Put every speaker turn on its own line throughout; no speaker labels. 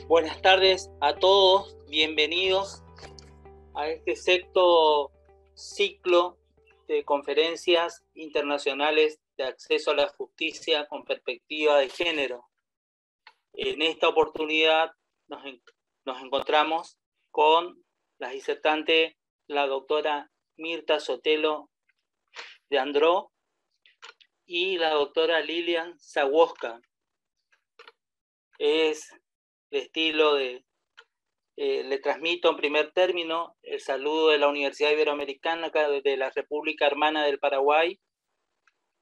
Buenas tardes a todos, bienvenidos a este sexto ciclo de conferencias internacionales de acceso a la justicia con perspectiva de género. En esta oportunidad nos encontramos con la disertante, la doctora Mirta Sotelo de Andró y la doctora Lilian Zawoska. Es de estilo le transmito en primer término el saludo de la Universidad Iberoamericana de la República Hermana del Paraguay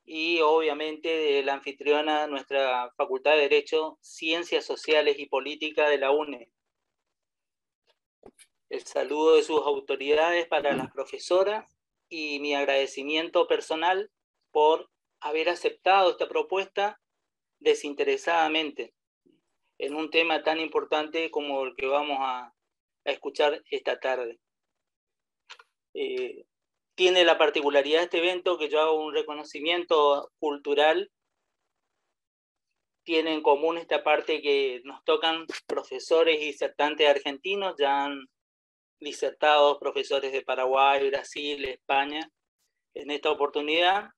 y obviamente de la anfitriona, nuestra Facultad de Derecho, Ciencias Sociales y Política de la UNE. El saludo de sus autoridades para las profesoras y mi agradecimiento personal por haber aceptado esta propuesta desinteresadamente en un tema tan importante como el que vamos a escuchar esta tarde. Tiene la particularidad de este evento que yo hago un reconocimiento cultural. Tiene en común esta parte que nos tocan profesores y disertantes argentinos, ya han disertado profesores de Paraguay, Brasil, España. En esta oportunidad,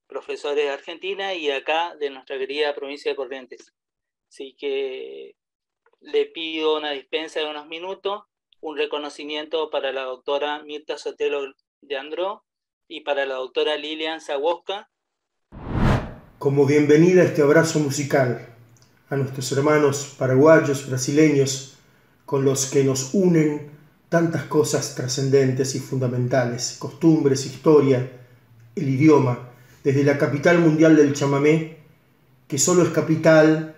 profesores de Argentina y acá de nuestra querida provincia de Corrientes. Así que le pido una dispensa de unos minutos, un reconocimiento para la doctora Mirta Sotelo de Andró y para la doctora Lilian Zawoska.
Como bienvenida a este abrazo musical a nuestros hermanos paraguayos, brasileños, con los que nos unen tantas cosas trascendentes y fundamentales, costumbres, historia, el idioma, desde la capital mundial del chamamé, que solo es capital,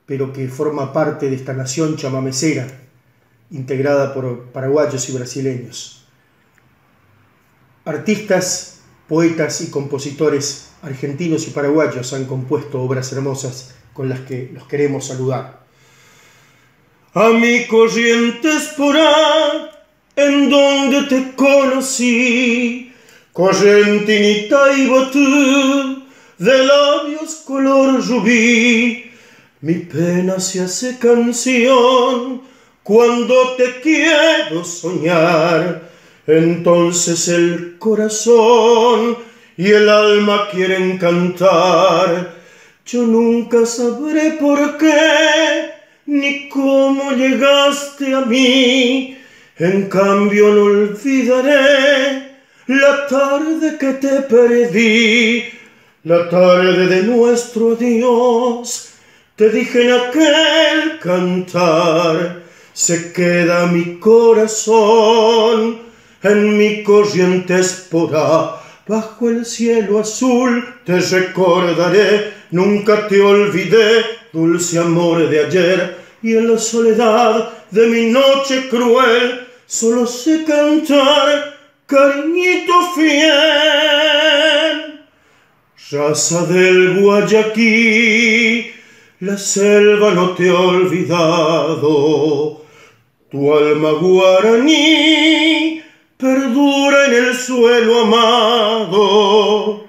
pero que forma parte de esta nación chamamecera, integrada por paraguayos y brasileños. Artistas, poetas y compositores argentinos y paraguayos han compuesto obras hermosas con las que los queremos saludar. A mi Corrientes porá, en donde te conocí, correntinita y botú, de labios color rubí. Mi pena se hace canción cuando te quiero soñar. Entonces el corazón y el alma quieren cantar. Yo nunca sabré por qué ni cómo llegaste a mí. En cambio no olvidaré la tarde que te perdí, la tarde de nuestro adiós. Te dije en aquel cantar, se queda mi corazón en mi Corrientes porá. Bajo el cielo azul te recordaré, nunca te olvidé, dulce amor de ayer. Y en la soledad de mi noche cruel, solo sé cantar, cariñito fiel. Raza del Guayaquí, la selva no te ha olvidado, tu alma guaraní perdura en el suelo amado,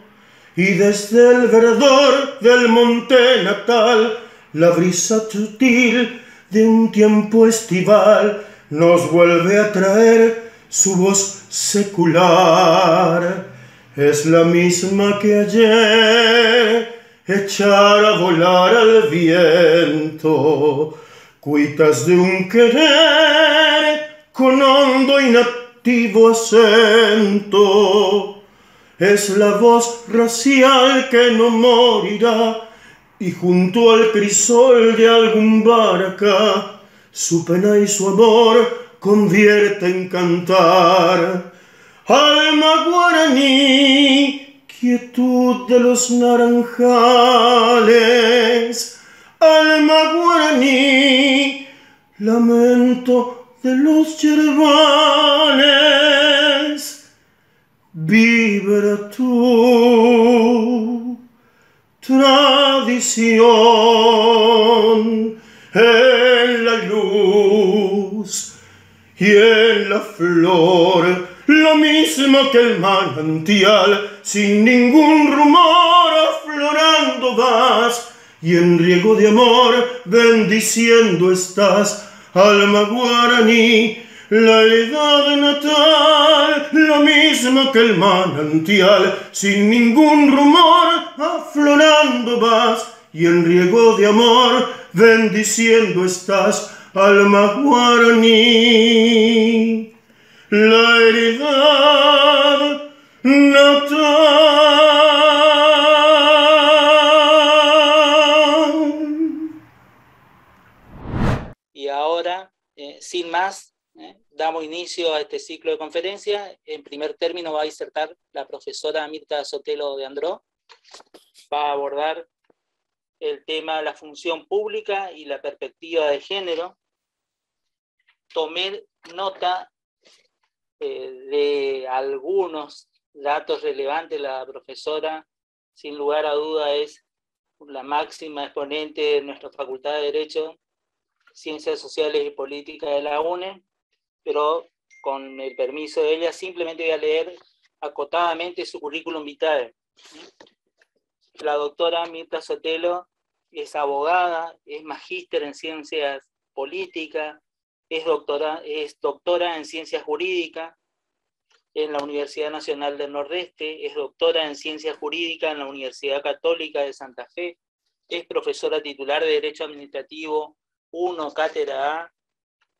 y desde el verdor del monte natal, la brisa sutil de un tiempo estival nos vuelve a traer su voz secular. Es la misma que ayer, echar a volar al viento, cuitas de un querer con hondo y nativo acento. Es la voz racial que no morirá, y junto al crisol de algún barca, su pena y su amor convierte en cantar. Alma guaraní, quietud de los naranjales, alma guaraní, lamento de los yerbales, vibra tu tradición en la luz y en la flor, lo mismo que el manantial, sin ningún rumor aflorando vas, y en riego de amor bendiciendo estás, alma guaraní, la heredad natal, la misma que el manantial, sin ningún rumor, aflorando vas, y en riego de amor bendiciendo estás, alma guaraní, la heredad natal.
Y ahora, sin más, damos inicio a este ciclo de conferencias. En primer término va a disertar la profesora Mirta Sotelo de Andró. Va a abordar el tema de la función pública y la perspectiva de género. Tomé nota de algunos datos relevantes. La profesora, sin lugar a duda, es la máxima exponente de nuestra Facultad de Derecho, Ciencias Sociales y Políticas de la UNE, pero con el permiso de ella simplemente voy a leer acotadamente su currículum vitae. La doctora Mirta Sotelo es abogada, es magíster en Ciencias Políticas, es doctora en Ciencias Jurídicas en la Universidad Nacional del Nordeste, es doctora en Ciencias Jurídicas en la Universidad Católica de Santa Fe, es profesora titular de Derecho Administrativo 1, Cátedra A,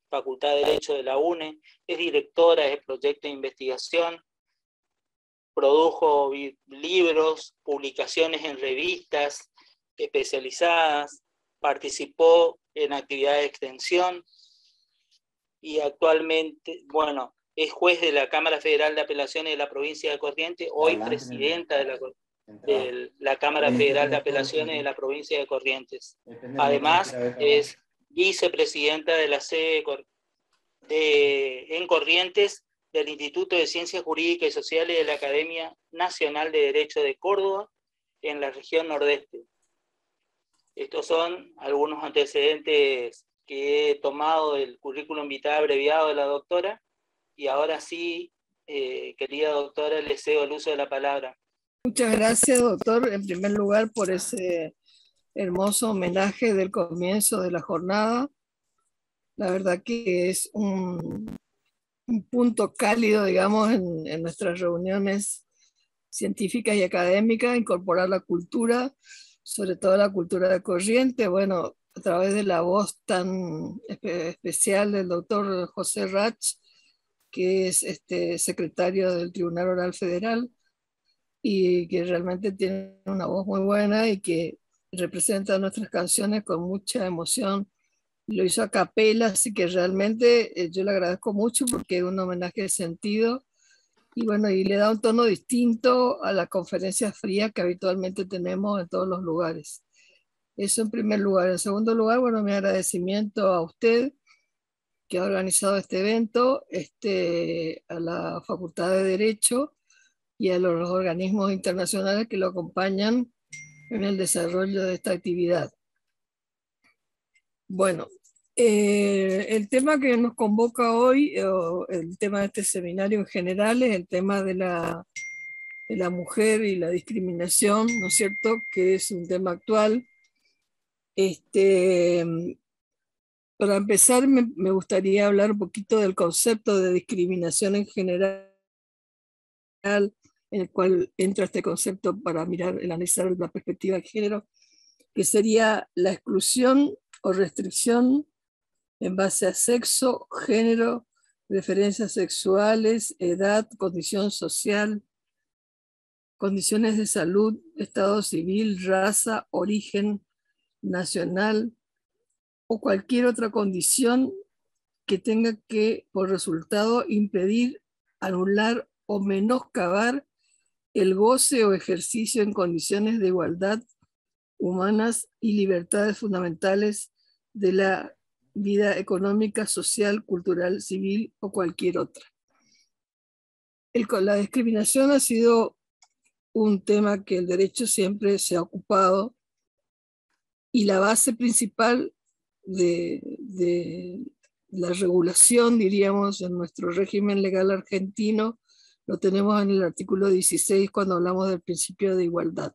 Facultad de Derecho de la UNE, es directora de proyectos de investigación, produjo libros, publicaciones en revistas especializadas, participó en actividades de extensión y actualmente, bueno, es juez de la Cámara Federal de Apelaciones de la provincia de Corrientes, hoy presidenta de la Cámara Federal de Apelaciones de la provincia de Corrientes. Además, es vicepresidenta de la sede en Corrientes del Instituto de Ciencias Jurídicas y Sociales de la Academia Nacional de Derecho de Córdoba, en la región nordeste. Estos son algunos antecedentes que he tomado del currículum vitae abreviado de la doctora, y ahora sí, querida doctora, le cedo el uso de la palabra.
Muchas gracias, doctor, en primer lugar por ese hermoso homenaje del comienzo de la jornada. La verdad que es un punto cálido, digamos, en nuestras reuniones científicas y académicas, incorporar la cultura, sobre todo la cultura de Corrientes, bueno, a través de la voz tan especial del doctor José Rach, que es secretario del Tribunal Oral Federal, y que realmente tiene una voz muy buena y que representa nuestras canciones con mucha emoción. Lo hizo a capela, así que realmente yo le agradezco mucho porque es un homenaje de sentido y bueno, y le da un tono distinto a las conferencias frías que habitualmente tenemos en todos los lugares. Eso en primer lugar. En segundo lugar, bueno, mi agradecimiento a usted que ha organizado este evento, a la Facultad de Derecho y a los organismos internacionales que lo acompañan en el desarrollo de esta actividad. Bueno, el tema que nos convoca hoy, el tema de este seminario en general, es el tema de la mujer y la discriminación, ¿no es cierto?, que es un tema actual. Para empezar, me gustaría hablar un poquito del concepto de discriminación en general, en el cual entra este concepto para analizar la perspectiva de género, que sería la exclusión o restricción en base a sexo, género, preferencias sexuales, edad, condición social, condiciones de salud, estado civil, raza, origen nacional o cualquier otra condición que tenga que, por resultado, impedir, anular o menoscabar el goce o ejercicio en condiciones de igualdad humanas y libertades fundamentales de la vida económica, social, cultural, civil o cualquier otra. La discriminación ha sido un tema que el derecho siempre se ha ocupado y la base principal de la regulación, diríamos, en nuestro régimen legal argentino, lo tenemos en el artículo 16 cuando hablamos del principio de igualdad.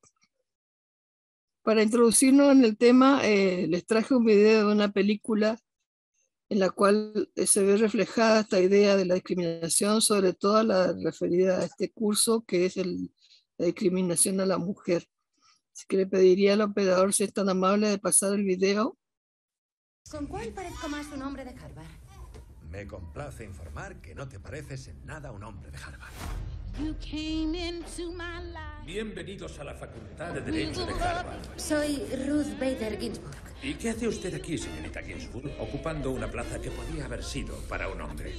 Para introducirnos en el tema, les traje un video de una película en la cual se ve reflejada esta idea de la discriminación, sobre todo la referida a este curso, que es la discriminación a la mujer. Así que le pediría al operador si es tan amable de pasar el video.
¿Con cuál parezco más un hombre de Harvard?
Me complace informar que no te pareces en nada a un hombre de Harvard.
Bienvenidos a la Facultad de Derecho de Harvard.
Soy Ruth Bader Ginsburg.
¿Y qué hace usted aquí, señorita Ginsburg, ocupando una plaza que podía haber sido para un hombre?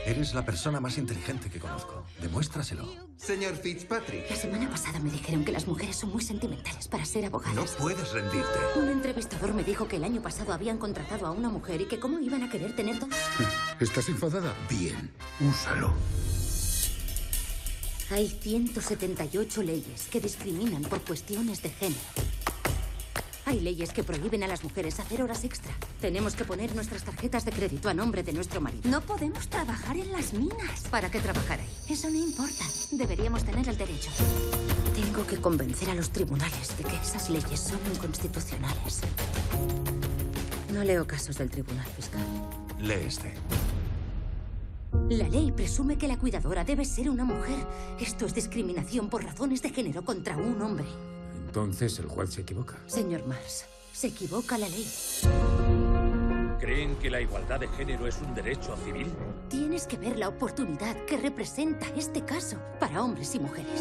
Eres la persona más inteligente que conozco. Demuéstraselo.
Señor Fitzpatrick.
La semana pasada me dijeron que las mujeres son muy sentimentales para ser
No
abogadas.
puedes rendirte.
Un entrevistador me dijo que el año pasado habían contratado a una mujer y que cómo iban a querer tener dos.
¿Estás enfadada?
Bien, úsalo.
Hay 178 leyes que discriminan por cuestiones de género. Hay leyes que prohíben a las mujeres hacer horas extra. Tenemos que poner nuestras tarjetas de crédito a nombre de nuestro marido. No podemos trabajar en las minas. ¿Para qué trabajar ahí? Eso no importa. Deberíamos tener el derecho. Tengo que convencer a los tribunales de que esas leyes son inconstitucionales. No leo casos del tribunal fiscal.
Lee este.
La ley presume que la cuidadora debe ser una mujer. Esto es discriminación por razones de género contra un hombre.
Entonces el juez se equivoca.
Señor Mars, se equivoca la ley.
¿Creen que la igualdad de género es un derecho civil?
Tienes que ver la oportunidad que representa este caso para hombres y mujeres.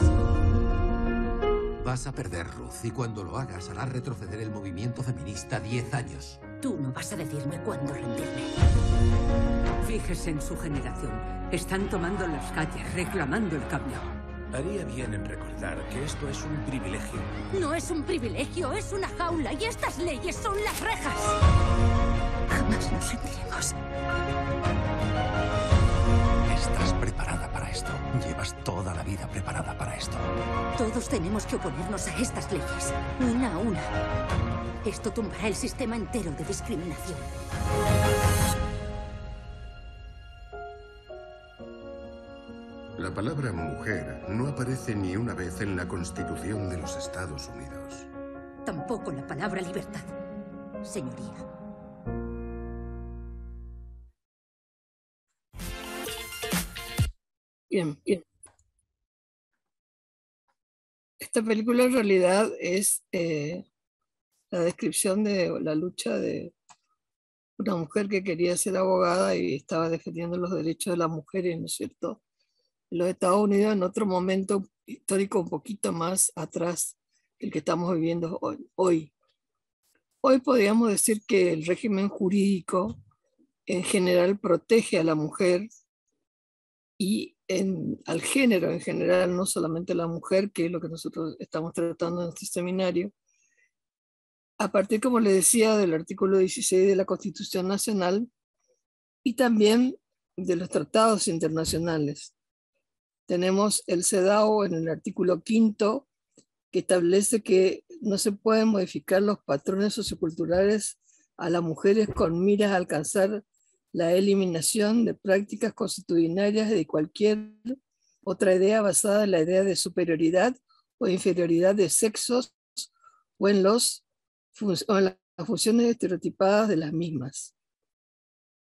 Vas a perder, Ruth, y cuando lo hagas harás retroceder el movimiento feminista 10 años.
Tú no vas a decirme cuándo rendirme.
Fíjese en su generación. Están tomando las calles, reclamando el cambio.
Haría bien en recordar que esto es un privilegio.
No es un privilegio, es una jaula y estas leyes son las rejas. Jamás nos rendiremos.
Estás preparada para esto. Llevas toda la vida preparada para esto.
Todos tenemos que oponernos a estas leyes, una a una. Esto tumbará el sistema entero de discriminación.
La palabra mujer no aparece ni una vez en la Constitución de los Estados Unidos.
Tampoco la palabra libertad, señoría.
Bien, bien. Esta película en realidad es la descripción de la lucha de una mujer que quería ser abogada y estaba defendiendo los derechos de las mujeres, ¿no es cierto?, en los Estados Unidos, en otro momento histórico un poquito más atrás del que estamos viviendo hoy. Hoy podríamos decir que el régimen jurídico en general protege a la mujer y al género en general, no solamente a la mujer, que es lo que nosotros estamos tratando en este seminario, a partir, como le decía, del artículo 16 de la Constitución Nacional y también de los tratados internacionales. Tenemos el CEDAW en el artículo 5, que establece que no se pueden modificar los patrones socioculturales a las mujeres con miras a alcanzar la eliminación de prácticas consuetudinarias de cualquier otra idea basada en la idea de superioridad o inferioridad de sexos o en las funciones estereotipadas de las mismas.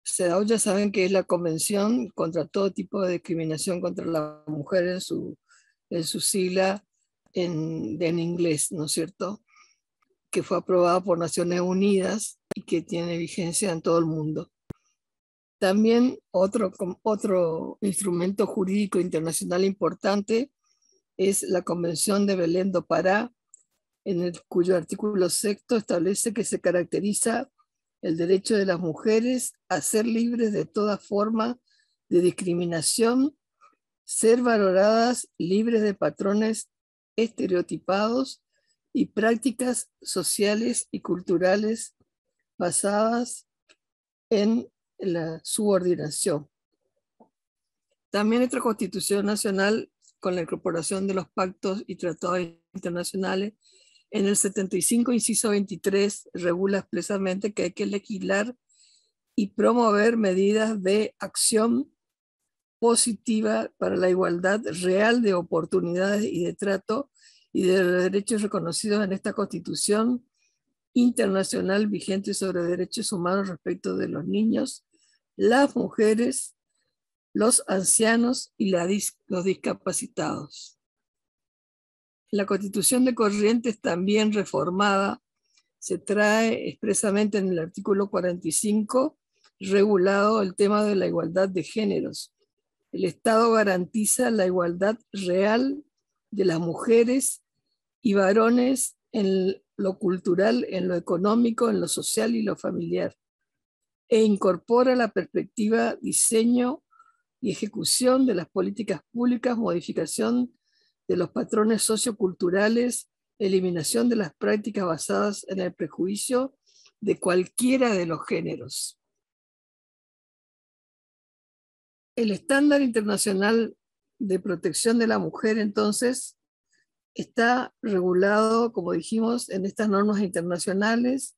CEDAW ya saben que es la Convención contra todo tipo de discriminación contra la mujer en su sigla en inglés, ¿no es cierto?, que fue aprobada por Naciones Unidas y que tiene vigencia en todo el mundo. También otro instrumento jurídico internacional importante es la Convención de Belém do Pará, cuyo artículo 6 establece que se caracteriza el derecho de las mujeres a ser libres de toda forma de discriminación, ser valoradas libres de patrones estereotipados y prácticas sociales y culturales basadas en la subordinación. También nuestra Constitución Nacional, con la incorporación de los pactos y tratados internacionales, en el 75, inciso 23, regula expresamente que hay que legislar y promover medidas de acción positiva para la igualdad real de oportunidades y de trato y de los derechos reconocidos en esta Constitución internacional vigente sobre derechos humanos respecto de los niños, las mujeres, los ancianos y los discapacitados. La Constitución de Corrientes, también reformada, se trae expresamente en el artículo 45 regulado el tema de la igualdad de géneros. El Estado garantiza la igualdad real de las mujeres y varones en lo cultural, en lo económico, en lo social y lo familiar, e incorpora la perspectiva, diseño y ejecución de las políticas públicas, modificación de los patrones socioculturales, eliminación de las prácticas basadas en el prejuicio de cualquiera de los géneros. El estándar internacional de protección de la mujer, entonces, está regulado, como dijimos, en estas normas internacionales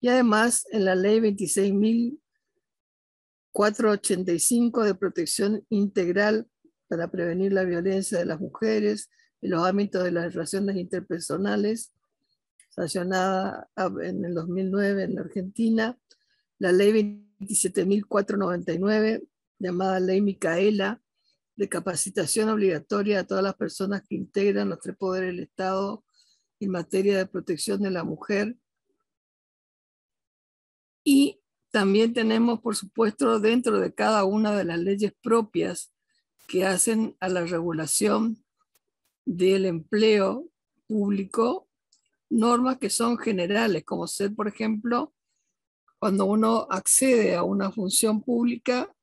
y además en la Ley 26.485 de protección integral para prevenir la violencia de las mujeres en los ámbitos de las relaciones interpersonales, sancionada en el 2009 en la Argentina, la Ley 27.499, llamada Ley Micaela, de capacitación obligatoria a todas las personas que integran los tres poderes del Estado en materia de protección de la mujer. Y también tenemos, por supuesto, dentro de cada una de las leyes propias que hacen a la regulación del empleo público, normas que son generales, como ser, por ejemplo, cuando uno accede a una función pública,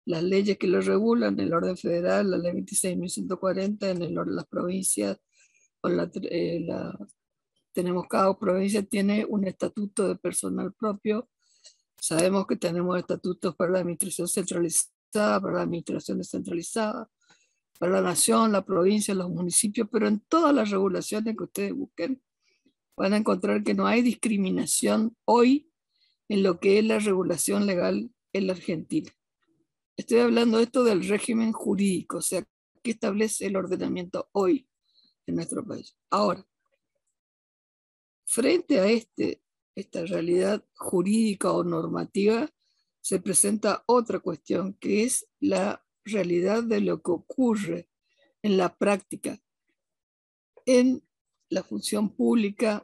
las leyes que lo regulan, el orden federal, la ley 26.140, en el orden de las provincias, tenemos, cada provincia tiene un estatuto de personal propio. Sabemos que tenemos estatutos para la administración centralizada, para la administración descentralizada, para la nación, la provincia, los municipios, pero en todas las regulaciones que ustedes busquen van a encontrar que no hay discriminación hoy en lo que es la regulación legal en la Argentina. Estoy hablando de esto del régimen jurídico, o sea, que establece el ordenamiento hoy en nuestro país. Ahora, frente a esta realidad jurídica o normativa, se presenta otra cuestión, que es la realidad de lo que ocurre en la práctica, en la función pública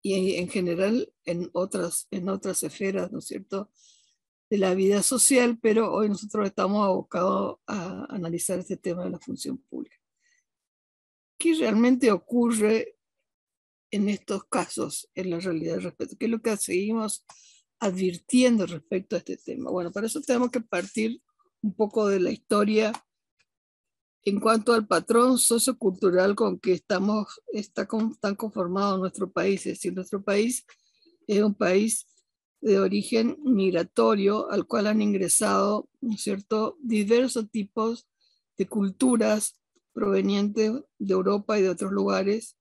y en general en otras esferas, ¿no es cierto?, de la vida social, pero hoy nosotros estamos abocados a analizar este tema de la función pública. ¿Qué realmente ocurre en estos casos en la realidad respecto? ¿Qué es lo que seguimos advirtiendo respecto a este tema? Bueno, para eso tenemos que partir un poco de la historia en cuanto al patrón sociocultural con que está conformado nuestro país. Es decir, nuestro país es un país de origen migratorio al cual han ingresado, ¿no es cierto?, diversos tipos de culturas provenientes de Europa y de otros lugares,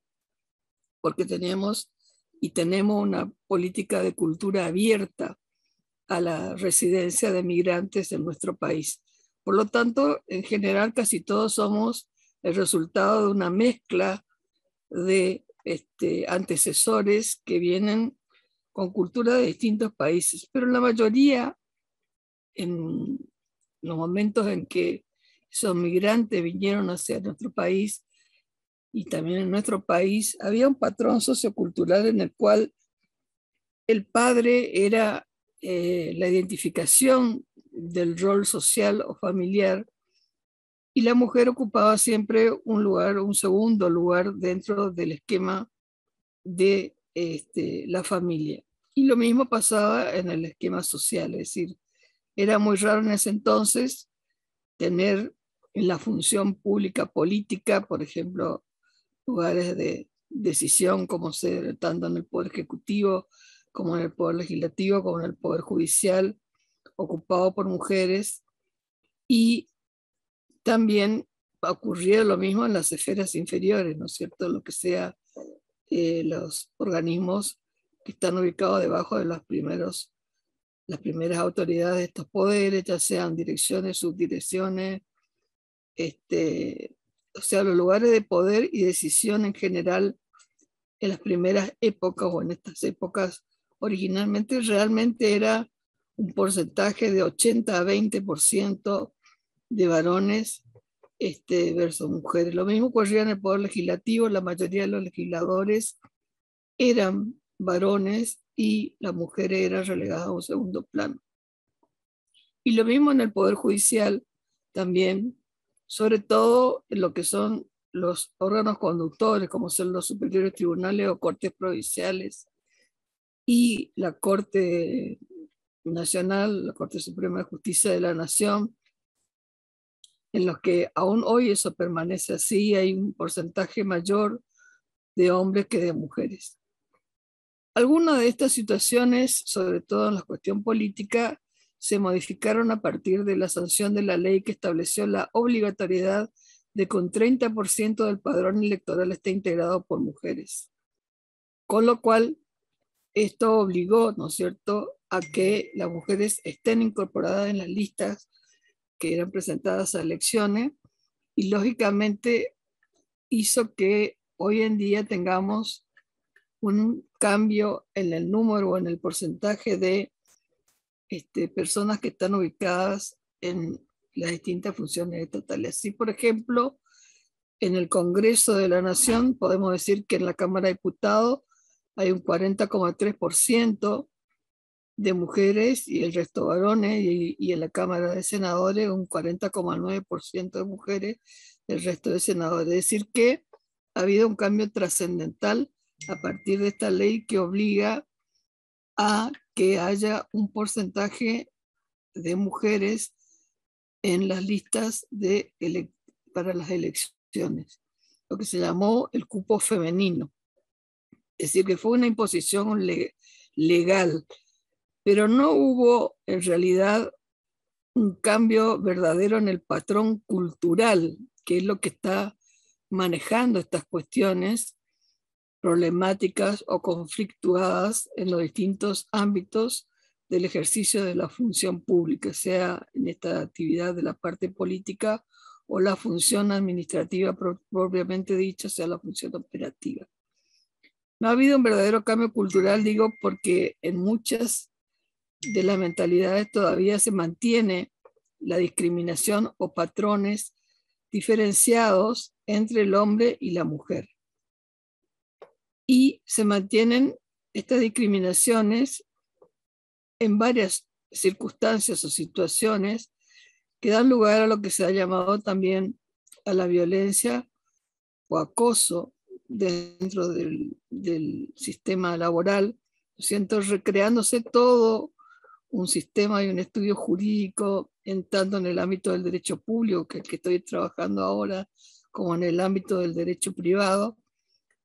porque tenemos una política de cultura abierta a la residencia de migrantes en nuestro país. Por lo tanto, en general, casi todos somos el resultado de una mezcla de antecesores que vienen con cultura de distintos países, pero la mayoría, en los momentos en que esos migrantes vinieron hacia nuestro país y también en nuestro país, había un patrón sociocultural en el cual el padre era la identificación del rol social o familiar, y la mujer ocupaba siempre un segundo lugar dentro del esquema de la familia. Y lo mismo pasaba en el esquema social, es decir, era muy raro en ese entonces tener en la función pública política, por ejemplo, lugares de decisión tanto en el Poder Ejecutivo, como en el Poder Legislativo, como en el Poder Judicial, ocupado por mujeres. Y también ocurría lo mismo en las esferas inferiores, ¿no es cierto? Lo que sea los organismos que están ubicados debajo de las primeras autoridades de estos poderes, ya sean direcciones, subdirecciones, o sea, los lugares de poder y decisión en general en las primeras épocas o en estas épocas originalmente realmente era un porcentaje de 80 a 20% de varones versus mujeres. Lo mismo ocurría en el poder legislativo, la mayoría de los legisladores eran varones y las mujeres eran relegadas a un segundo plano. Y lo mismo en el poder judicial también, sobre todo en lo que son los órganos conductores, como son los superiores tribunales o cortes provinciales y la Corte Nacional, la Corte Suprema de Justicia de la Nación, en los que aún hoy eso permanece así, hay un porcentaje mayor de hombres que de mujeres. Algunas de estas situaciones, sobre todo en la cuestión política, se modificaron a partir de la sanción de la ley que estableció la obligatoriedad de que un 30% del padrón electoral esté integrado por mujeres. Con lo cual, esto obligó, ¿no es cierto?, a que las mujeres estén incorporadas en las listas que eran presentadas a elecciones y lógicamente hizo que hoy en día tengamos un cambio en el número o en el porcentaje de personas que están ubicadas en las distintas funciones estatales. Así, por ejemplo, en el Congreso de la Nación podemos decir que en la Cámara de Diputados hay un 40,3% de mujeres y el resto varones, y en la Cámara de Senadores un 40,9% de mujeres, el resto de senadores. Es decir que ha habido un cambio trascendental a partir de esta ley que obliga a que haya un porcentaje de mujeres en las listas para las elecciones, lo que se llamó el cupo femenino. Es decir, que fue una imposición legal, pero no hubo en realidad un cambio verdadero en el patrón cultural, que es lo que está manejando estas cuestiones problemáticas o conflictuadas en los distintos ámbitos del ejercicio de la función pública, sea en esta actividad de la parte política o la función administrativa propiamente dicha, sea la función operativa. No ha habido un verdadero cambio cultural, digo, porque en muchas de las mentalidades todavía se mantiene la discriminación o patrones diferenciados entre el hombre y la mujer. Y se mantienen estas discriminaciones en varias circunstancias o situaciones que dan lugar a lo que se ha llamado también a la violencia o acoso dentro del sistema laboral, recreándose todo un sistema y un estudio jurídico, tanto en el ámbito del derecho público, que estoy trabajando ahora, como en el ámbito del derecho privado,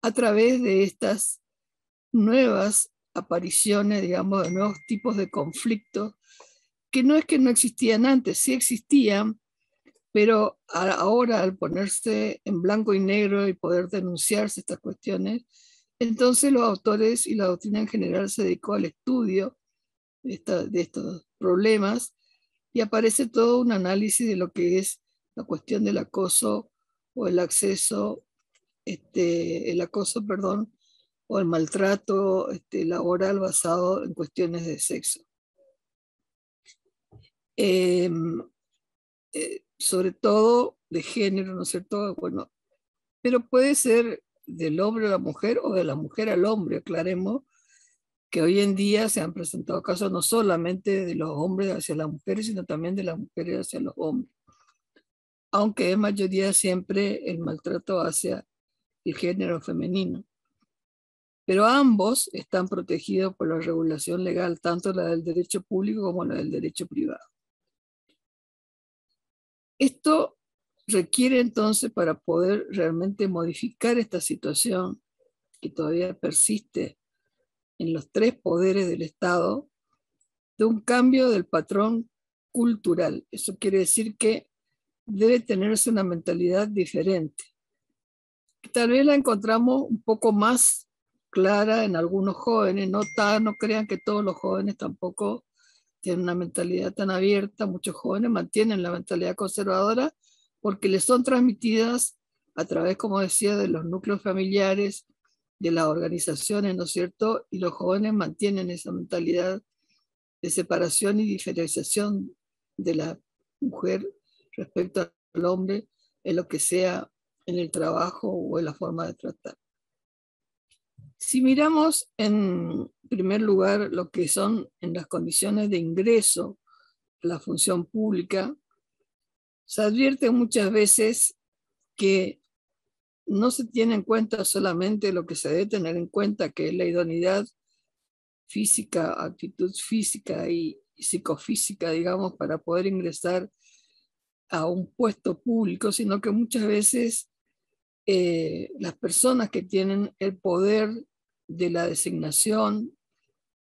a través de estas nuevas apariciones, digamos, de nuevos tipos de conflictos, que no es que no existían antes, sí existían, pero ahora al ponerse en blanco y negro y poder denunciarse estas cuestiones, entonces los autores y la doctrina en general se dedicó al estudio de estos problemas y aparece todo un análisis de lo que es la cuestión del acoso o el acceso, o el maltrato laboral basado en cuestiones de sexo. Sobre todo de género, ¿no es cierto? Bueno, pero puede ser del hombre a la mujer o de la mujer al hombre, aclaremos que hoy en día se han presentado casos no solamente de los hombres hacia las mujeres, sino también de las mujeres hacia los hombres. Aunque es mayoría siempre el maltrato hacia el género femenino. Pero ambos están protegidos por la regulación legal, tanto la del derecho público como la del derecho privado. Esto requiere entonces, para poder realmente modificar esta situación que todavía persiste en los tres poderes del Estado, de un cambio del patrón cultural. Eso quiere decir que debe tenerse una mentalidad diferente. Tal vez la encontramos un poco más clara en algunos jóvenes, no crean que todos los jóvenes tampoco tienen una mentalidad tan abierta. Muchos jóvenes mantienen la mentalidad conservadora porque les son transmitidas a través, como decía, de los núcleos familiares, de las organizaciones, ¿no es cierto? Y los jóvenes mantienen esa mentalidad de separación y diferenciación de la mujer respecto al hombre en lo que sea en el trabajo o en la forma de tratar. Si miramos en primer lugar lo que son en las condiciones de ingreso a la función pública, se advierte muchas veces que no se tiene en cuenta solamente lo que se debe tener en cuenta, que es la idoneidad física, actitud física y psicofísica, digamos, para poder ingresar a un puesto público, sino que muchas veces las personas que tienen el poder de la designación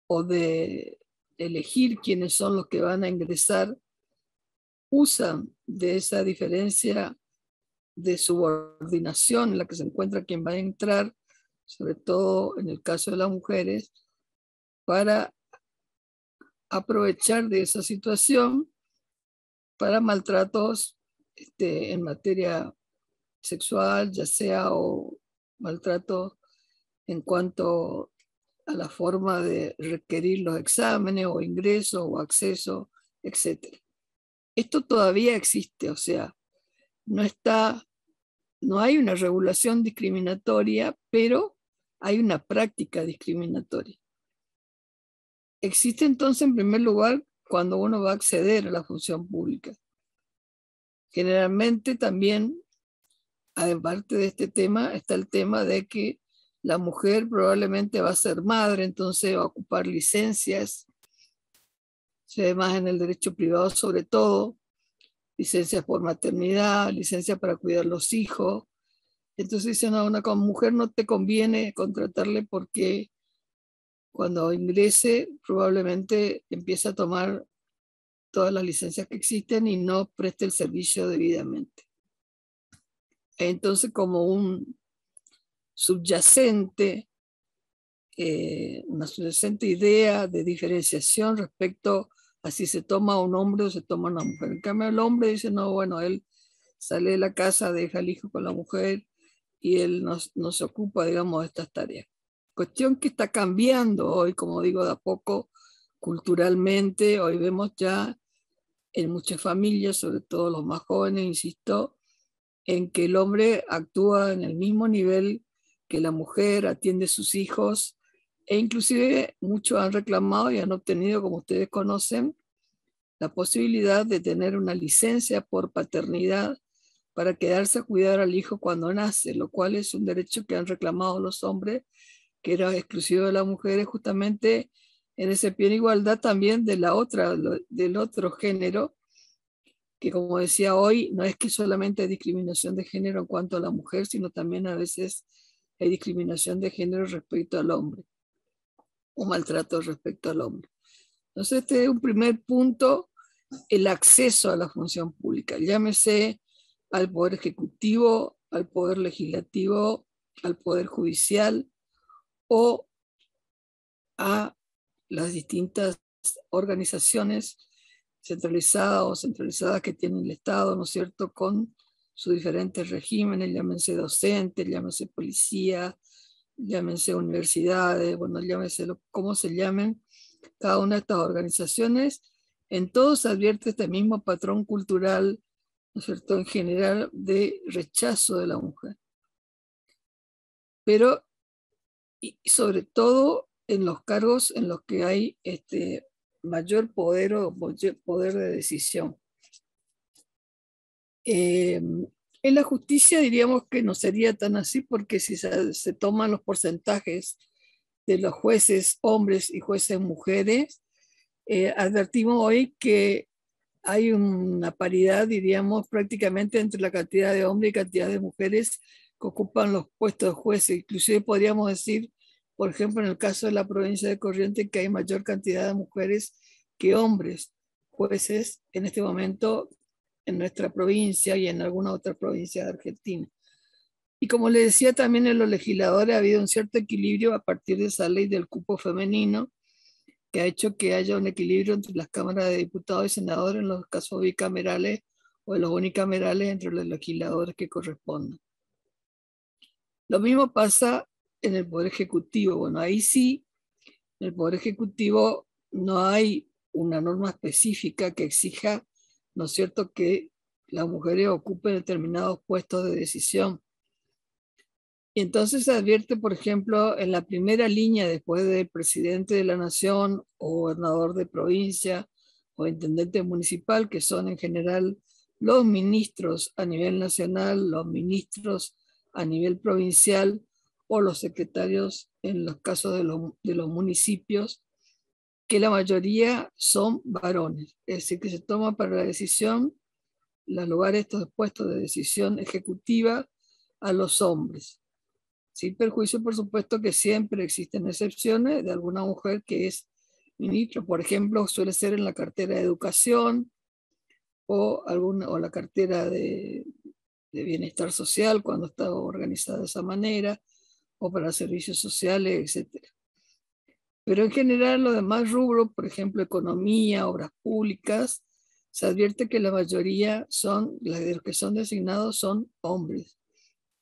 o de elegir quiénes son los que van a ingresar, usan de esa diferencia de subordinación en la que se encuentra quien va a entrar, sobre todo en el caso de las mujeres, para aprovechar de esa situación para maltratos en materia sexual, ya sea o maltrato en cuanto a la forma de requerir los exámenes o ingreso o acceso, etc. Esto todavía existe, o sea, no hay una regulación discriminatoria, pero hay una práctica discriminatoria. Existe entonces, en primer lugar, cuando uno va a acceder a la función pública. Generalmente también, aparte de este tema, está el tema de que la mujer probablemente va a ser madre, entonces va a ocupar licencias, se ve más en el derecho privado sobre todo, licencias por maternidad, licencias para cuidar los hijos. Entonces dicen, no, una mujer no te conviene contratarle porque cuando ingrese probablemente empieza a tomar todas las licencias que existen y no preste el servicio debidamente. Entonces, como un subyacente, una subyacente idea de diferenciación respecto a si se toma un hombre o se toma una mujer. En cambio, el hombre dice, no, bueno, él sale de la casa, deja al hijo con la mujer y él no se ocupa, digamos, de estas tareas. Cuestión que está cambiando hoy, como digo, de a poco, culturalmente. Hoy vemos ya en muchas familias, sobre todo los más jóvenes, insisto, en que el hombre actúa en el mismo nivel que la mujer, atiende a sus hijos, e inclusive muchos han reclamado y han obtenido, como ustedes conocen, la posibilidad de tener una licencia por paternidad para quedarse a cuidar al hijo cuando nace, lo cual es un derecho que han reclamado los hombres, que era exclusivo de las mujeres, justamente en ese pie de igualdad también del otro género, que como decía hoy, no es que solamente hay discriminación de género en cuanto a la mujer, sino también a veces hay discriminación de género respecto al hombre, o maltrato respecto al hombre. Entonces este es un primer punto, el acceso a la función pública, llámese al poder ejecutivo, al poder legislativo, al poder judicial o a las distintas organizaciones centralizadas que tiene el Estado, ¿no es cierto?, con sus diferentes regímenes, llámense docentes, llámense policía, llámense universidades, bueno, llámense cómo se llamen cada una de estas organizaciones. En todos se advierte este mismo patrón cultural, ¿no es cierto?, en general de rechazo de la mujer. Pero, y sobre todo en los cargos en los que hay mayor poder o poder de decisión. En la justicia diríamos que no sería tan así, porque si se toman los porcentajes de los jueces hombres y jueces mujeres, advertimos hoy que hay una paridad, diríamos, prácticamente entre la cantidad de hombres y cantidad de mujeres que ocupan los puestos de jueces. Inclusive podríamos decir, por ejemplo, en el caso de la provincia de Corrientes, que hay mayor cantidad de mujeres que hombres jueces en este momento en nuestra provincia y en alguna otra provincia de Argentina. Y como les decía, también en los legisladores ha habido un cierto equilibrio a partir de esa ley del cupo femenino, que ha hecho que haya un equilibrio entre las cámaras de diputados y senadores en los casos bicamerales o en los unicamerales entre los legisladores que correspondan. Lo mismo pasa en el Poder Ejecutivo. Bueno, ahí sí, en el Poder Ejecutivo no hay una norma específica que exija, ¿no es cierto?, que las mujeres ocupen determinados puestos de decisión. Y entonces se advierte, por ejemplo, en la primera línea después del presidente de la nación o gobernador de provincia o intendente municipal, que son en general los ministros a nivel nacional, los ministros a nivel provincial o los secretarios en los casos de los municipios, que la mayoría son varones. Es decir, que se toma para la decisión, los lugares, estos puestos de decisión ejecutiva, a los hombres. Sin perjuicio, por supuesto, que siempre existen excepciones de alguna mujer que es ministro. Por ejemplo, suele ser en la cartera de educación o la cartera de bienestar social, cuando está organizada de esa manera, o para servicios sociales, etc. Pero en general, los demás rubros, por ejemplo, economía, obras públicas, se advierte que la mayoría de los que son designados son hombres.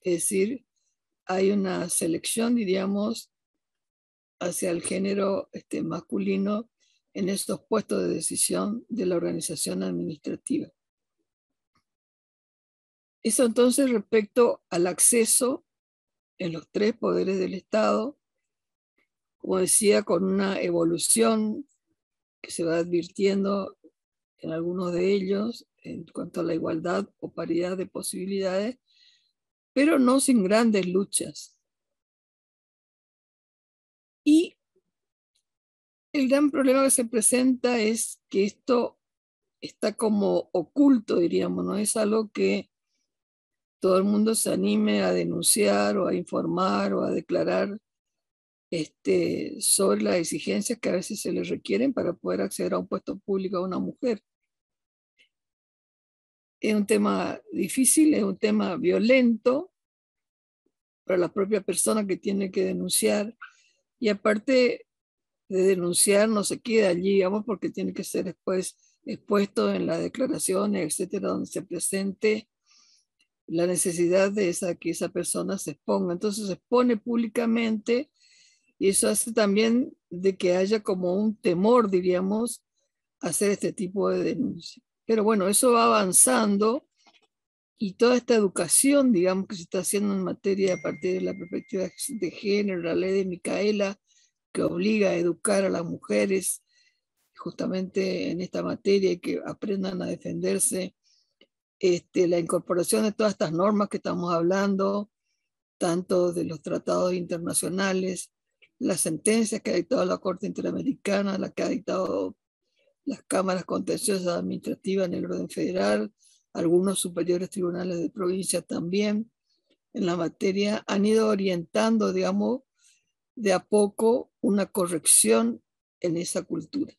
Es decir, hay una selección, diríamos, hacia el género masculino en estos puestos de decisión de la organización administrativa. Eso entonces respecto al acceso en los tres poderes del Estado, como decía, con una evolución que se va advirtiendo en algunos de ellos en cuanto a la igualdad o paridad de posibilidades, pero no sin grandes luchas. Y el gran problema que se presenta es que esto está como oculto, diríamos, no es algo que todo el mundo se anime a denunciar o a informar o a declarar sobre las exigencias que a veces se les requieren para poder acceder a un puesto público a una mujer. Es un tema difícil, es un tema violento para la propia persona que tiene que denunciar, y aparte de denunciar no se queda allí, digamos, porque tiene que ser después expuesto en las declaraciones, etcétera, donde se presente la necesidad de que esa persona se exponga. Entonces se expone públicamente y eso hace también de que haya como un temor, diríamos, a hacer este tipo de denuncia. Pero bueno, eso va avanzando y toda esta educación, digamos, que se está haciendo en materia a partir de la perspectiva de género, la ley de Micaela, que obliga a educar a las mujeres justamente en esta materia y que aprendan a defenderse, la incorporación de todas estas normas que estamos hablando, tanto de los tratados internacionales, las sentencias que ha dictado la Corte Interamericana, las que ha dictado las cámaras contenciosas administrativas en el orden federal, algunos superiores tribunales de provincia también, en la materia, han ido orientando, digamos, de a poco una corrección en esa cultura.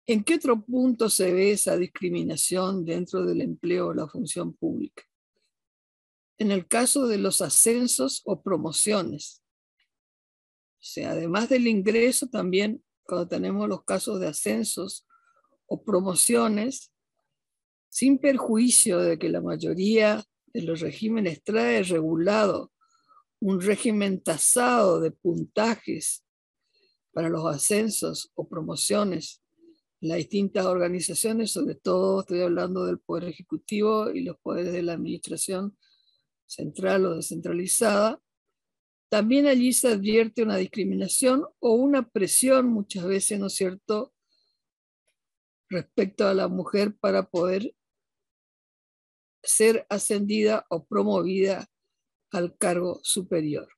¿En qué otro punto se ve esa discriminación dentro del empleo o la función pública? En el caso de los ascensos o promociones. O sea, además del ingreso, también cuando tenemos los casos de ascensos o promociones, sin perjuicio de que la mayoría de los regímenes trae regulado un régimen tasado de puntajes para los ascensos o promociones, las distintas organizaciones, sobre todo estoy hablando del Poder Ejecutivo y los poderes de la administración central o descentralizada, también allí se advierte una discriminación o una presión muchas veces, ¿no es cierto?, respecto a la mujer para poder ser ascendida o promovida al cargo superior.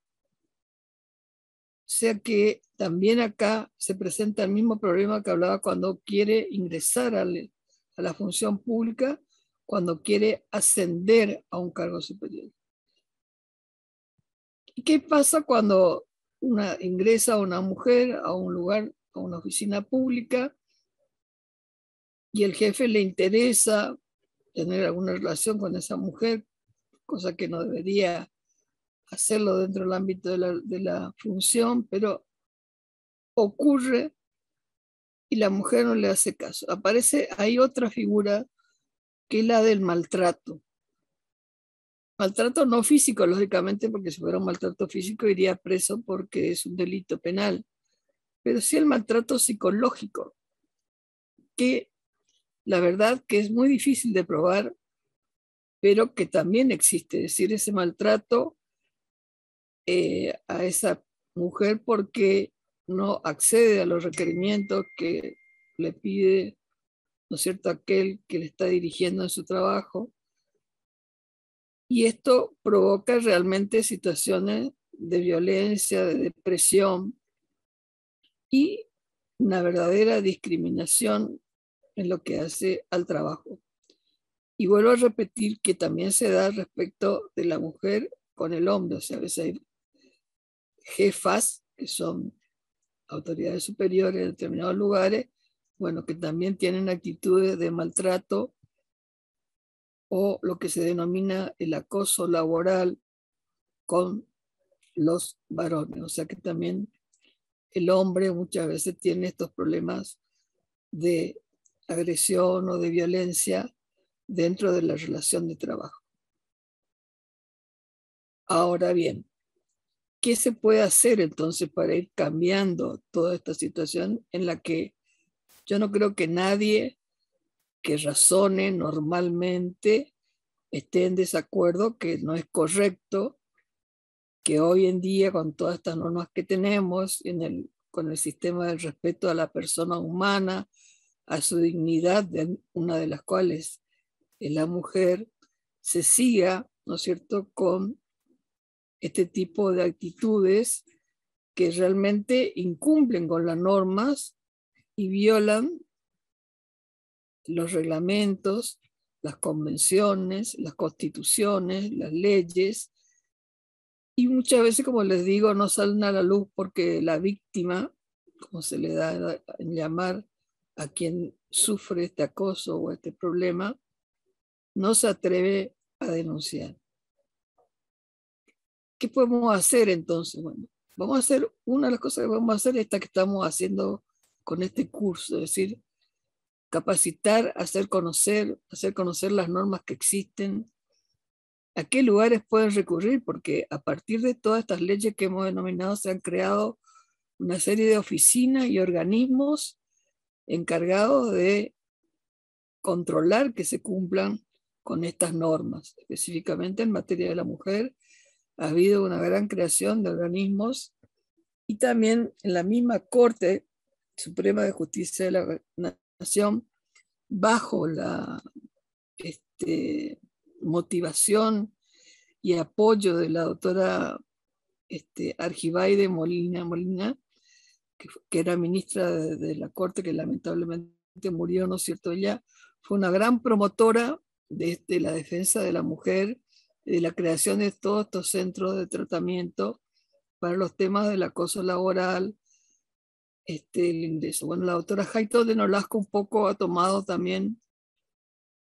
O sea que también acá se presenta el mismo problema que hablaba cuando quiere ingresar a la función pública, cuando quiere ascender a un cargo superior. ¿Y qué pasa cuando ingresa una mujer a un lugar, a una oficina pública, y el jefe le interesa tener alguna relación con esa mujer, cosa que no debería hacerlo dentro del ámbito de la función, pero ocurre y la mujer no le hace caso? Aparece ahí otra figura que es la del maltrato. Maltrato no físico, lógicamente, porque si fuera un maltrato físico iría preso porque es un delito penal, pero sí el maltrato psicológico, que la verdad que es muy difícil de probar, pero que también existe. Es decir, ese maltrato a esa mujer porque no accede a los requerimientos que le pide, ¿no es cierto?, aquel que le está dirigiendo en su trabajo. Y esto provoca realmente situaciones de violencia, de depresión y una verdadera discriminación en lo que hace al trabajo. Y vuelvo a repetir que también se da respecto de la mujer con el hombre. O sea, a veces hay jefas que son autoridades superiores en determinados lugares, bueno, que también tienen actitudes de maltrato o lo que se denomina el acoso laboral con los varones. O sea que también el hombre muchas veces tiene estos problemas de agresión o de violencia dentro de la relación de trabajo. Ahora bien, ¿qué se puede hacer entonces para ir cambiando toda esta situación en la que yo no creo que nadie que razone normalmente esté en desacuerdo, que no es correcto que hoy en día con todas estas normas que tenemos con el sistema del respeto a la persona humana, a su dignidad, una de las cuales es la mujer, se siga, ¿no es cierto?, con este tipo de actitudes que realmente incumplen con las normas y violan los reglamentos, las convenciones, las constituciones, las leyes, y muchas veces, como les digo, no salen a la luz porque la víctima, como se le da en llamar a quien sufre este acoso o este problema, no se atreve a denunciar. ¿Qué podemos hacer entonces? Bueno, vamos a hacer, una de las cosas que vamos a hacer es esta que estamos haciendo con este curso, es decir, capacitar, hacer conocer las normas que existen, a qué lugares pueden recurrir, porque a partir de todas estas leyes que hemos denominado se han creado una serie de oficinas y organismos encargados de controlar que se cumplan con estas normas. Específicamente en materia de la mujer ha habido una gran creación de organismos y también en la misma Corte Suprema de Justicia de la Nación, bajo la motivación y apoyo de la doctora Argibaide Molina, que era ministra de la Corte, que lamentablemente murió, ¿no es cierto? Ella fue una gran promotora de la defensa de la mujer, de la creación de todos estos centros de tratamiento para los temas del acoso laboral, el ingreso. Bueno, la doctora Jaito de Nolasco un poco ha tomado también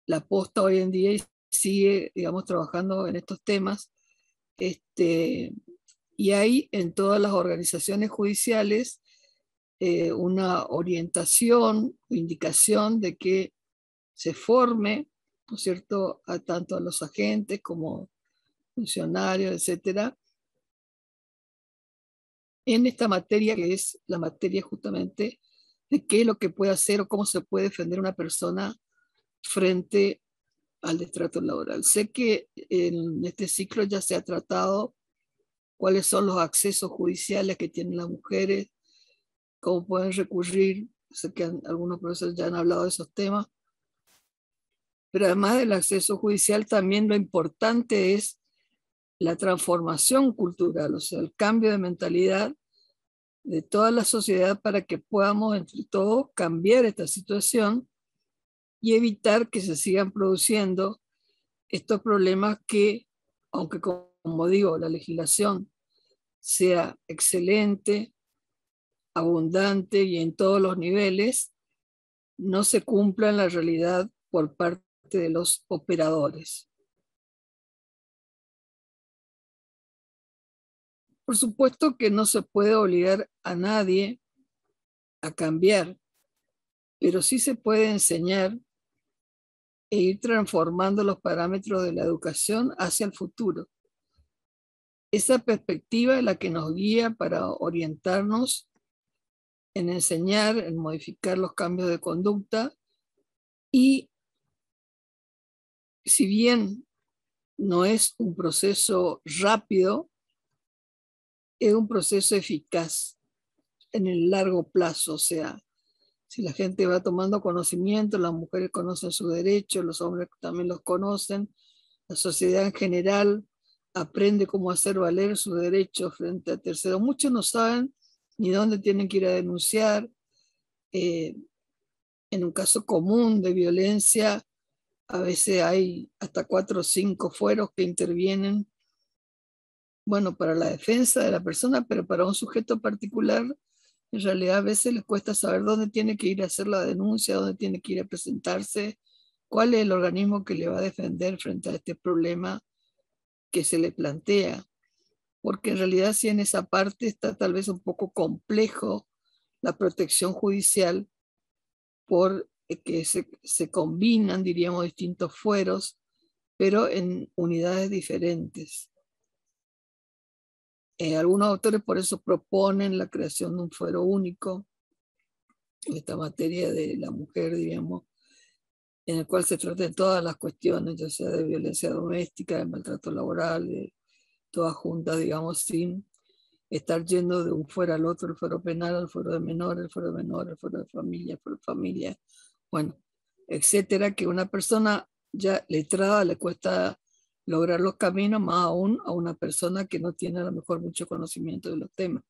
la posta hoy en día y sigue, digamos, trabajando en estos temas. Y hay en todas las organizaciones judiciales una orientación, indicación de que se forme, ¿no es cierto?, tanto a los agentes como funcionarios, etcétera, en esta materia que es la materia justamente de qué es lo que puede hacer o cómo se puede defender una persona frente al destrato laboral. Sé que en este ciclo ya se ha tratado cuáles son los accesos judiciales que tienen las mujeres, cómo pueden recurrir. Sé que algunos profesores ya han hablado de esos temas, pero además del acceso judicial también lo importante es la transformación cultural, o sea, el cambio de mentalidad de toda la sociedad para que podamos entre todos cambiar esta situación y evitar que se sigan produciendo estos problemas que, aunque como digo, la legislación sea excelente, abundante y en todos los niveles, no se cumpla en la realidad por parte de los operadores. Por supuesto que no se puede obligar a nadie a cambiar, pero sí se puede enseñar e ir transformando los parámetros de la educación hacia el futuro. Esa perspectiva es la que nos guía para orientarnos en enseñar, en modificar los cambios de conducta, y si bien no es un proceso rápido, es un proceso eficaz en el largo plazo. O sea, si la gente va tomando conocimiento, las mujeres conocen sus derechos, los hombres también los conocen, la sociedad en general aprende cómo hacer valer sus derechos frente a terceros. Muchos no saben ni dónde tienen que ir a denunciar. En un caso común de violencia, a veces hay hasta 4 o 5 fueros que intervienen, bueno, para la defensa de la persona, pero para un sujeto particular, en realidad a veces les cuesta saber dónde tiene que ir a hacer la denuncia, dónde tiene que ir a presentarse, cuál es el organismo que le va a defender frente a este problema que se le plantea. Porque en realidad sí, en esa parte está tal vez un poco complejo la protección judicial, por que se combinan, diríamos, distintos fueros, pero en unidades diferentes. Algunos autores por eso proponen la creación de un fuero único en esta materia de la mujer, diríamos, en el cual se traten todas las cuestiones, ya sea de violencia doméstica, de maltrato laboral, de todas juntas, digamos, sin estar yendo de un fuero al otro, el fuero penal, el fuero de menor, el fuero de menor, el fuero de familia, bueno, etcétera, que una persona ya letrada le cuesta lograr los caminos, más aún a una persona que no tiene a lo mejor mucho conocimiento de los temas,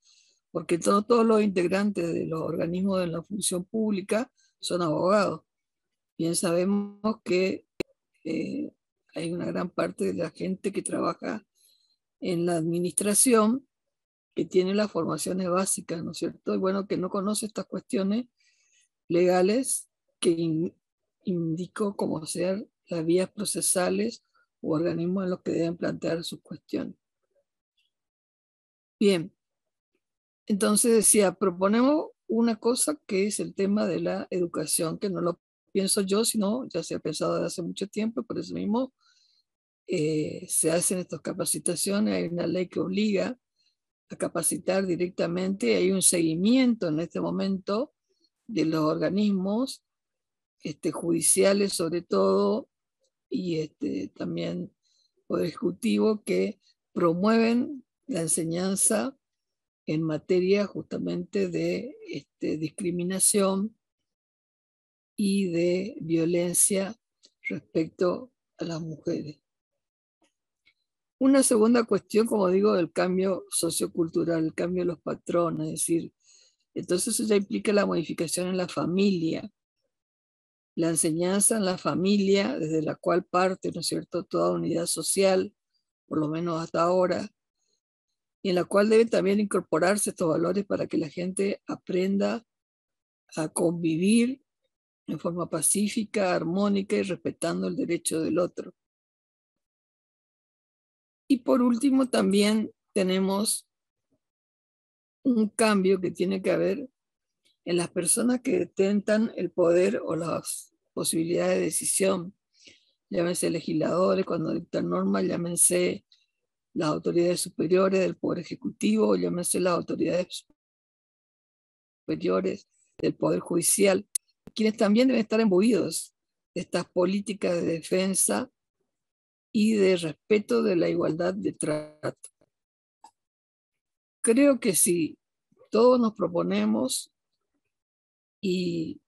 porque todos los integrantes de los organismos de la función pública son abogados. Bien sabemos que hay una gran parte de la gente que trabaja en la administración que tiene las formaciones básicas, ¿no es cierto? Y bueno, que no conoce estas cuestiones legales que indico como ser las vías procesales u organismos en los que deben plantear sus cuestiones. Bien, entonces decía, proponemos una cosa que es el tema de la educación, que no lo pienso yo, sino ya se ha pensado desde hace mucho tiempo, por eso mismo se hacen estas capacitaciones, hay una ley que obliga a capacitar directamente, hay un seguimiento en este momento de los organismos judiciales sobre todo, y también Poder Ejecutivo, que promueven la enseñanza en materia justamente de discriminación y de violencia respecto a las mujeres. Una segunda cuestión, como digo, del cambio sociocultural, el cambio de los patrones, es decir, entonces eso ya implica la modificación en la familia, la enseñanza en la familia, desde la cual parte, ¿no es cierto?, toda unidad social, por lo menos hasta ahora, y en la cual deben también incorporarse estos valores para que la gente aprenda a convivir en forma pacífica, armónica y respetando el derecho del otro. Y por último también tenemos un cambio que tiene que haber en las personas que detentan el poder o las posibilidades de decisión, llámense legisladores cuando dictan normas, llámense las autoridades superiores del Poder Ejecutivo, llámense las autoridades superiores del Poder Judicial, quienes también deben estar imbuidos de estas políticas de defensa y de respeto de la igualdad de trato. Creo que si todos nos proponemos y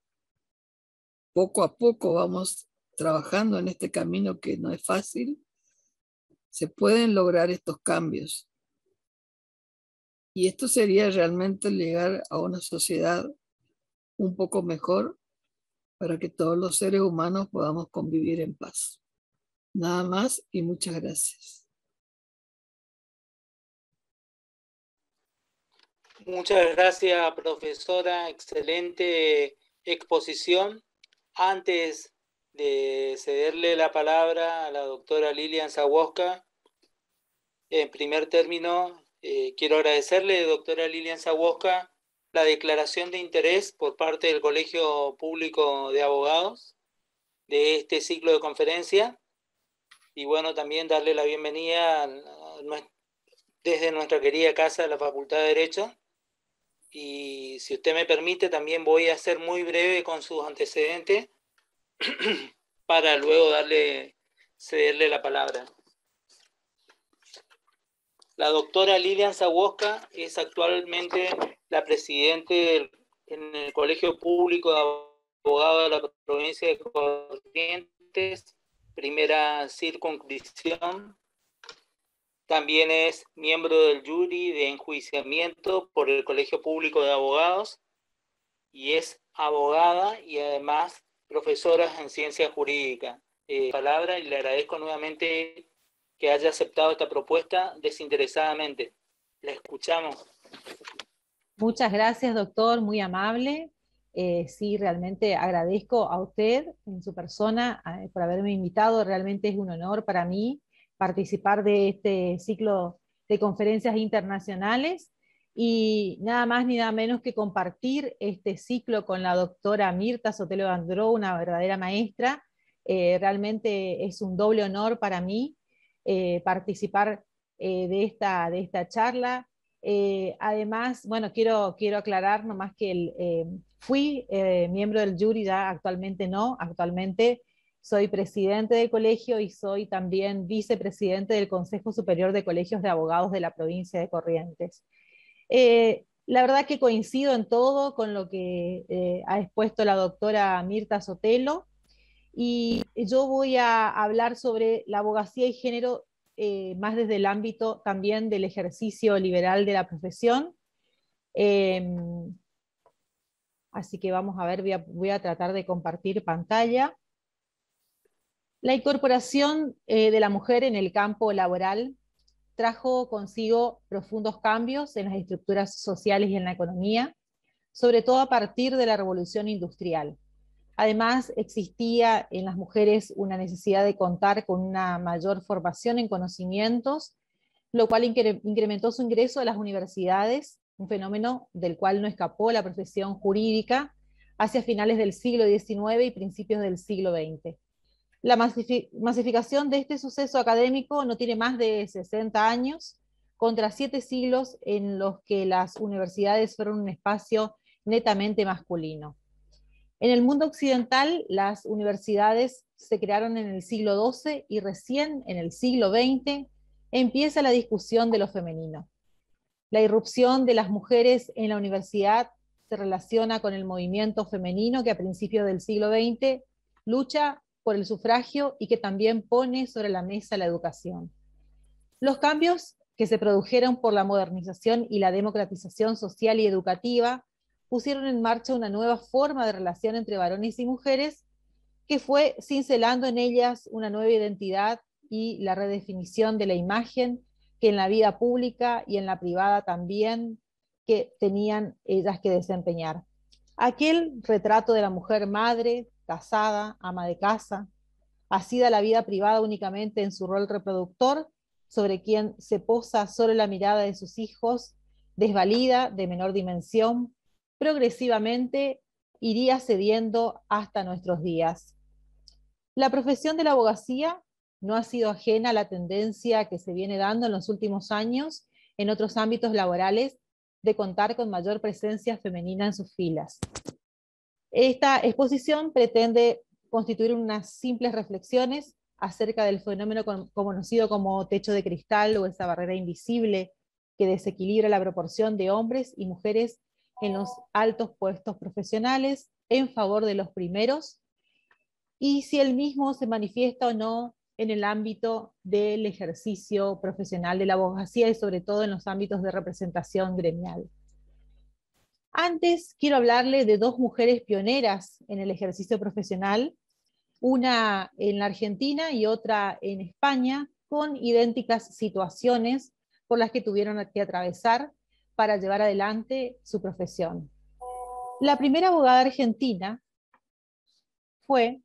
poco a poco vamos trabajando en este camino que no es fácil, se pueden lograr estos cambios. Y esto sería realmente llegar a una sociedad un poco mejor para que todos los seres humanos podamos convivir en paz. Nada más y muchas gracias.
Muchas gracias, profesora. Excelente exposición. Antes de cederle la palabra a la doctora Lilian Zahuosca, en primer término, quiero agradecerle, doctora Lilian Zahuosca, la declaración de interés por parte del Colegio Público de Abogados de este ciclo de conferencia. Y bueno, también darle la bienvenida desde nuestra querida casa de la Facultad de Derecho. Y si usted me permite, también voy a ser muy breve con sus antecedentes para luego cederle la palabra. La doctora Lilian Zahuosca es actualmente la presidente en el Colegio Público de Abogados de la provincia de Corrientes, primera circunscripción. También es miembro del jury de enjuiciamiento por el Colegio Público de Abogados y es abogada y además profesora en ciencia jurídica. Palabra, y le agradezco nuevamente que haya aceptado esta propuesta desinteresadamente. La escuchamos.
Muchas gracias, doctor, muy amable. Sí, realmente agradezco a usted en su persona por haberme invitado. Realmente es un honor para mí participar de este ciclo de conferencias internacionales y nada más ni nada menos que compartir este ciclo con la doctora Mirta Sotelo Andró, una verdadera maestra. Realmente es un doble honor para mí participar de esta charla. Además, bueno, quiero aclarar nomás que fui miembro del jury, ya actualmente no, actualmente soy presidente del colegio y soy también vicepresidente del Consejo Superior de Colegios de Abogados de la provincia de Corrientes. La verdad que coincido en todo con lo que ha expuesto la doctora Mirta Sotelo, y yo voy a hablar sobre la abogacía y género más desde el ámbito también del ejercicio liberal de la profesión. Así que vamos a ver, voy a tratar de compartir pantalla. La incorporación de la mujer en el campo laboral trajo consigo profundos cambios en las estructuras sociales y en la economía, sobre todo a partir de la revolución industrial. Además, existía en las mujeres una necesidad de contar con una mayor formación en conocimientos, lo cual incrementó su ingreso a las universidades, un fenómeno del cual no escapó la profesión jurídica hacia finales del siglo XIX y principios del siglo XX. La masificación de este suceso académico no tiene más de 60 años, contra 7 siglos en los que las universidades fueron un espacio netamente masculino. En el mundo occidental, las universidades se crearon en el siglo XII y recién en el siglo XX empieza la discusión de lo femenino. La irrupción de las mujeres en la universidad se relaciona con el movimiento femenino que a principios del siglo XX lucha por el sufragio y que también pone sobre la mesa la educación. Los cambios que se produjeron por la modernización y la democratización social y educativa pusieron en marcha una nueva forma de relación entre varones y mujeres que fue cincelando en ellas una nueva identidad y la redefinición de la imagen que en la vida pública y en la privada también que tenían ellas que desempeñar. Aquel retrato de la mujer madre, casada, ama de casa, asida a la vida privada únicamente en su rol reproductor, sobre quien se posa solo la mirada de sus hijos, desvalida, de menor dimensión, progresivamente iría cediendo hasta nuestros días. La profesión de la abogacía no ha sido ajena a la tendencia que se viene dando en los últimos años en otros ámbitos laborales de contar con mayor presencia femenina en sus filas. Esta exposición pretende constituir unas simples reflexiones acerca del fenómeno conocido como techo de cristal o esa barrera invisible que desequilibra la proporción de hombres y mujeres en los altos puestos profesionales en favor de los primeros, y si el mismo se manifiesta o no en el ámbito del ejercicio profesional de la abogacía y sobre todo en los ámbitos de representación gremial. Antes quiero hablarle de dos mujeres pioneras en el ejercicio profesional, una en la Argentina y otra en España, con idénticas situaciones por las que tuvieron que atravesar para llevar adelante su profesión. La primera abogada argentina fue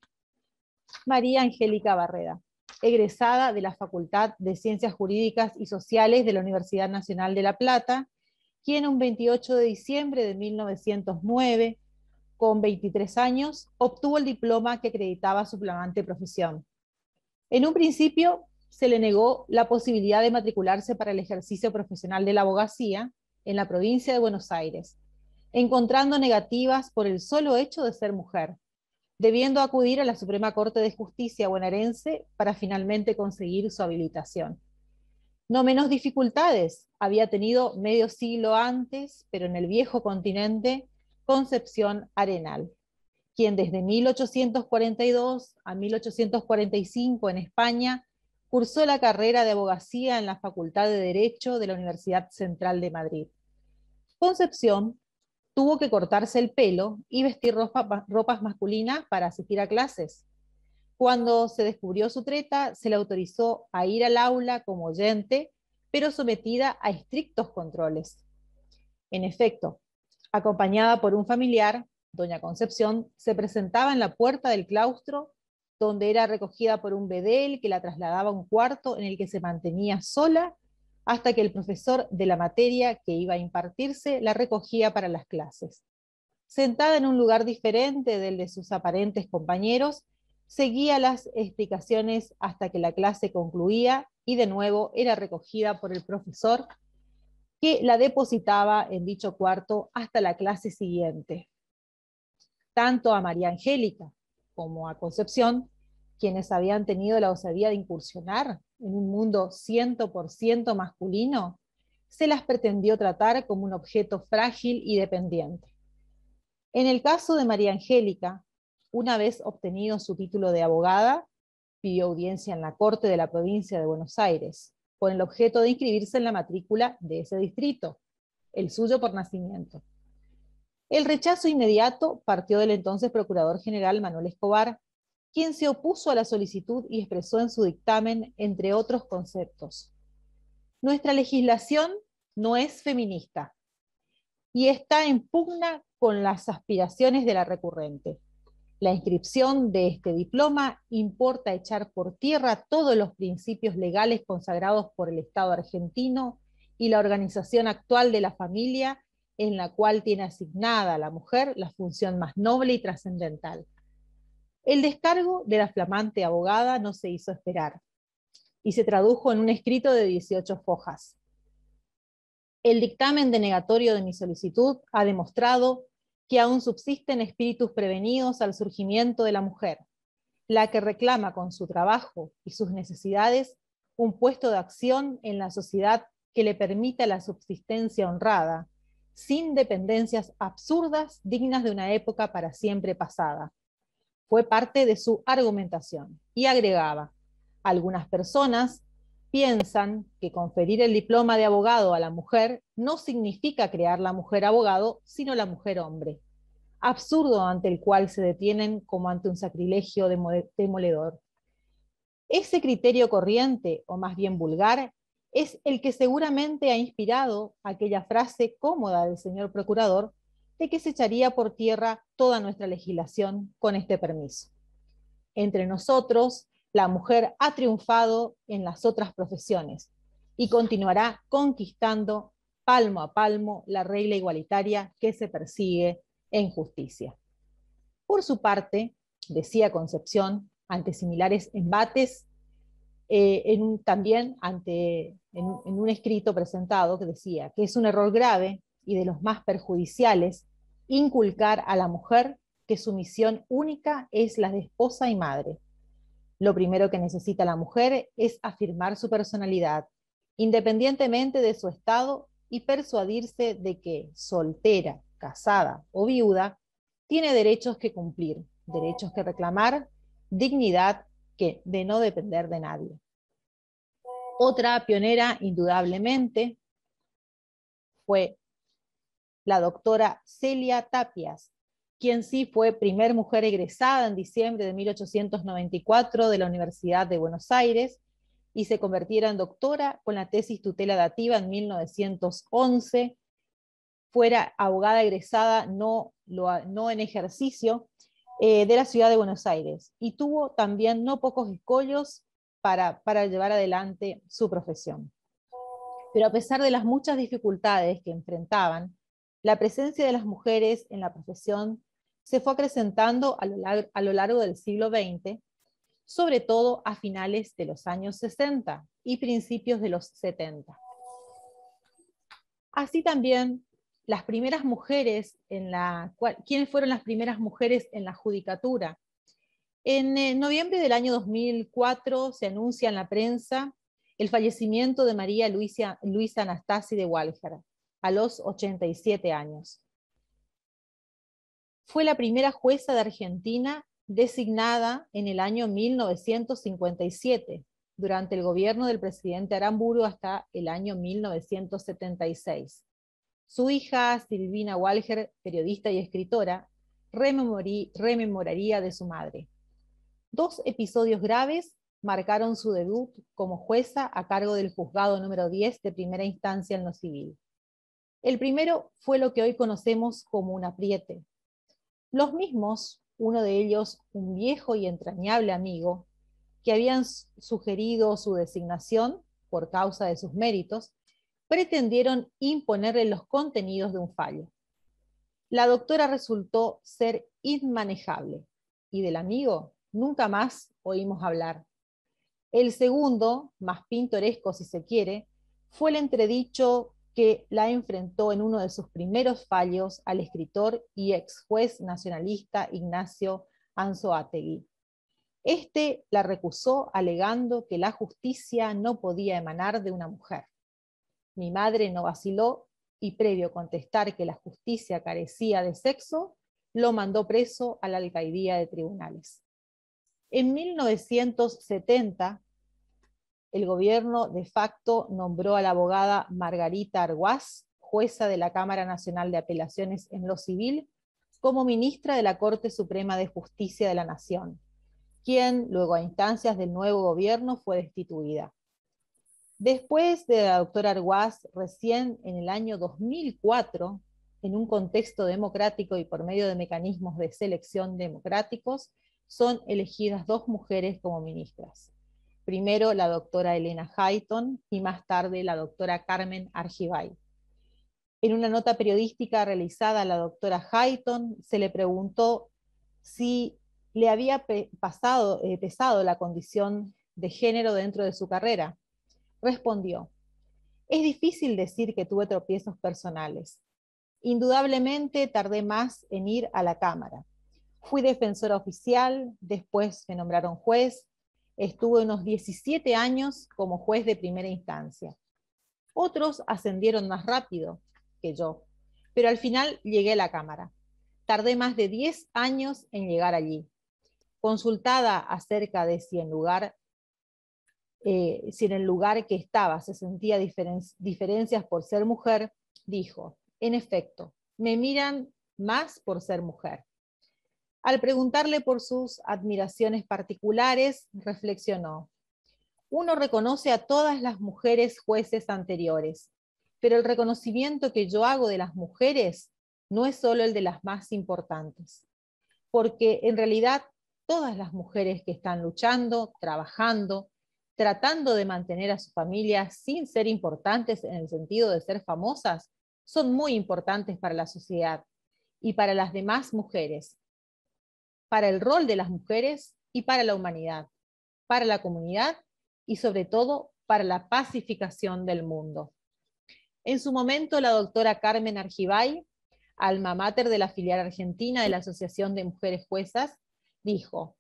María Angélica Barreda, egresada de la Facultad de Ciencias Jurídicas y Sociales de la Universidad Nacional de La Plata, quien un 28 de diciembre de 1909 con 23 años, obtuvo el diploma que acreditaba su flamante profesión. En un principio, se le negó la posibilidad de matricularse para el ejercicio profesional de la abogacía en la provincia de Buenos Aires, encontrando negativas por el solo hecho de ser mujer, debiendo acudir a la Suprema Corte de Justicia bonaerense para finalmente conseguir su habilitación. No menos dificultades había tenido medio siglo antes, pero en el viejo continente, Concepción Arenal, quien desde 1842 a 1845 en España cursó la carrera de abogacía en la Facultad de Derecho de la Universidad Central de Madrid. Concepción tuvo que cortarse el pelo y vestir ropas masculinas para asistir a clases. Cuando se descubrió su treta, se le autorizó a ir al aula como oyente, pero sometida a estrictos controles. En efecto, acompañada por un familiar, doña Concepción se presentaba en la puerta del claustro, donde era recogida por un bedel que la trasladaba a un cuarto en el que se mantenía sola hasta que el profesor de la materia que iba a impartirse la recogía para las clases. Sentada en un lugar diferente del de sus aparentes compañeros, seguía las explicaciones hasta que la clase concluía y de nuevo era recogida por el profesor, que la depositaba en dicho cuarto hasta la clase siguiente. Tanto a María Angélica como a Concepción, quienes habían tenido la osadía de incursionar en un mundo 100% masculino, se las pretendió tratar como un objeto frágil y dependiente. En el caso de María Angélica, una vez obtenido su título de abogada, pidió audiencia en la Corte de la provincia de Buenos Aires, con el objeto de inscribirse en la matrícula de ese distrito, el suyo por nacimiento. El rechazo inmediato partió del entonces Procurador General Manuel Escobar, quien se opuso a la solicitud y expresó en su dictamen, entre otros conceptos: nuestra legislación no es feminista y está en pugna con las aspiraciones de la recurrente. La inscripción de este diploma importa echar por tierra todos los principios legales consagrados por el Estado argentino y la organización actual de la familia, en la cual tiene asignada a la mujer la función más noble y trascendental. El descargo de la flamante abogada no se hizo esperar y se tradujo en un escrito de 18 fojas. El dictamen denegatorio de mi solicitud ha demostrado que aún subsisten espíritus prevenidos al surgimiento de la mujer, la que reclama con su trabajo y sus necesidades un puesto de acción en la sociedad que le permita la subsistencia honrada, sin dependencias absurdas dignas de una época para siempre pasada. Fue parte de su argumentación y agregaba: algunas personas piensan que conferir el diploma de abogado a la mujer no significa crear la mujer abogado, sino la mujer hombre. Absurdo ante el cual se detienen como ante un sacrilegio demoledor. Ese criterio corriente, o más bien vulgar, es el que seguramente ha inspirado aquella frase cómoda del señor procurador de que se echaría por tierra toda nuestra legislación con este permiso. Entre nosotros, la mujer ha triunfado en las otras profesiones y continuará conquistando palmo a palmo la regla igualitaria que se persigue en justicia. Por su parte, decía Concepción, ante similares embates, también en un escrito presentado que decía que es un error grave y de los más perjudiciales inculcar a la mujer que su misión única es la de esposa y madre. Lo primero que necesita la mujer es afirmar su personalidad, independientemente de su estado, y persuadirse de que, soltera, casada o viuda, tiene derechos que cumplir, derechos que reclamar, dignidad de no depender de nadie. Otra pionera, indudablemente, fue la doctora Celia Tapias, quien sí fue primer mujer egresada en diciembre de 1894 de la Universidad de Buenos Aires y se convirtiera en doctora con la tesis tutela dativa en 1911. Fuera abogada egresada, no en ejercicio, de la ciudad de Buenos Aires, y tuvo también no pocos escollos para llevar adelante su profesión. Pero a pesar de las muchas dificultades que enfrentaban, la presencia de las mujeres en la profesión se fue acrecentando a lo largo del siglo XX, sobre todo a finales de los años 60 y principios de los 70. Así también, las primeras mujeres ¿quiénes fueron las primeras mujeres en la judicatura? En noviembre del año 2004 se anuncia en la prensa el fallecimiento de María Luisa Anastasi de Walger, a los 87 años. Fue la primera jueza de Argentina designada en el año 1957, durante el gobierno del presidente Aramburu hasta el año 1976. Su hija, Silvina Walger, periodista y escritora, rememoraría de su madre. 2 episodios graves marcaron su debut como jueza a cargo del juzgado número 10 de primera instancia en lo civil. El primero fue lo que hoy conocemos como un apriete. Los mismos, uno de ellos un viejo y entrañable amigo, que habían sugerido su designación por causa de sus méritos, pretendieron imponerle los contenidos de un fallo. La doctora resultó ser inmanejable, y del amigo nunca más oímos hablar. El segundo, más pintoresco si se quiere, fue el entredicho que la enfrentó en uno de sus primeros fallos al escritor y ex juez nacionalista Ignacio Anzoátegui. Este la recusó alegando que la justicia no podía emanar de una mujer. Mi madre no vaciló y, previo contestar que la justicia carecía de sexo, lo mandó preso a la alcaidía de tribunales. En 1970, el gobierno de facto nombró a la abogada Margarita Arguaz, jueza de la Cámara Nacional de Apelaciones en lo Civil, como ministra de la Corte Suprema de Justicia de la Nación, quien, luego a instancias del nuevo gobierno, fue destituida. Después de la doctora Arguaz, recién en el año 2004, en un contexto democrático y por medio de mecanismos de selección democráticos, son elegidas 2 mujeres como ministras. Primero la doctora Elena Hayton y más tarde la doctora Carmen Argibay. En una nota periodística realizada a la doctora Hayton se le preguntó si le había pesado la condición de género dentro de su carrera. Respondió: es difícil decir que tuve tropiezos personales. Indudablemente tardé más en ir a la Cámara. Fui defensora oficial, después me nombraron juez, estuve unos 17 años como juez de primera instancia. Otros ascendieron más rápido que yo, pero al final llegué a la Cámara. Tardé más de 10 años en llegar allí. Consultada acerca de si en el lugar que estaba se sentía diferencias por ser mujer, dijo: en efecto, me miran más por ser mujer. Al preguntarle por sus admiraciones particulares, reflexionó: uno reconoce a todas las mujeres jueces anteriores, pero el reconocimiento que yo hago de las mujeres no es solo el de las más importantes, porque en realidad todas las mujeres que están luchando, trabajando, tratando de mantener a su familia sin ser importantes en el sentido de ser famosas, son muy importantes para la sociedad y para las demás mujeres, para el rol de las mujeres y para la humanidad, para la comunidad y sobre todo para la pacificación del mundo. En su momento, la doctora Carmen Argibay, alma mater de la filial argentina de la Asociación de Mujeres Juezas, dijo: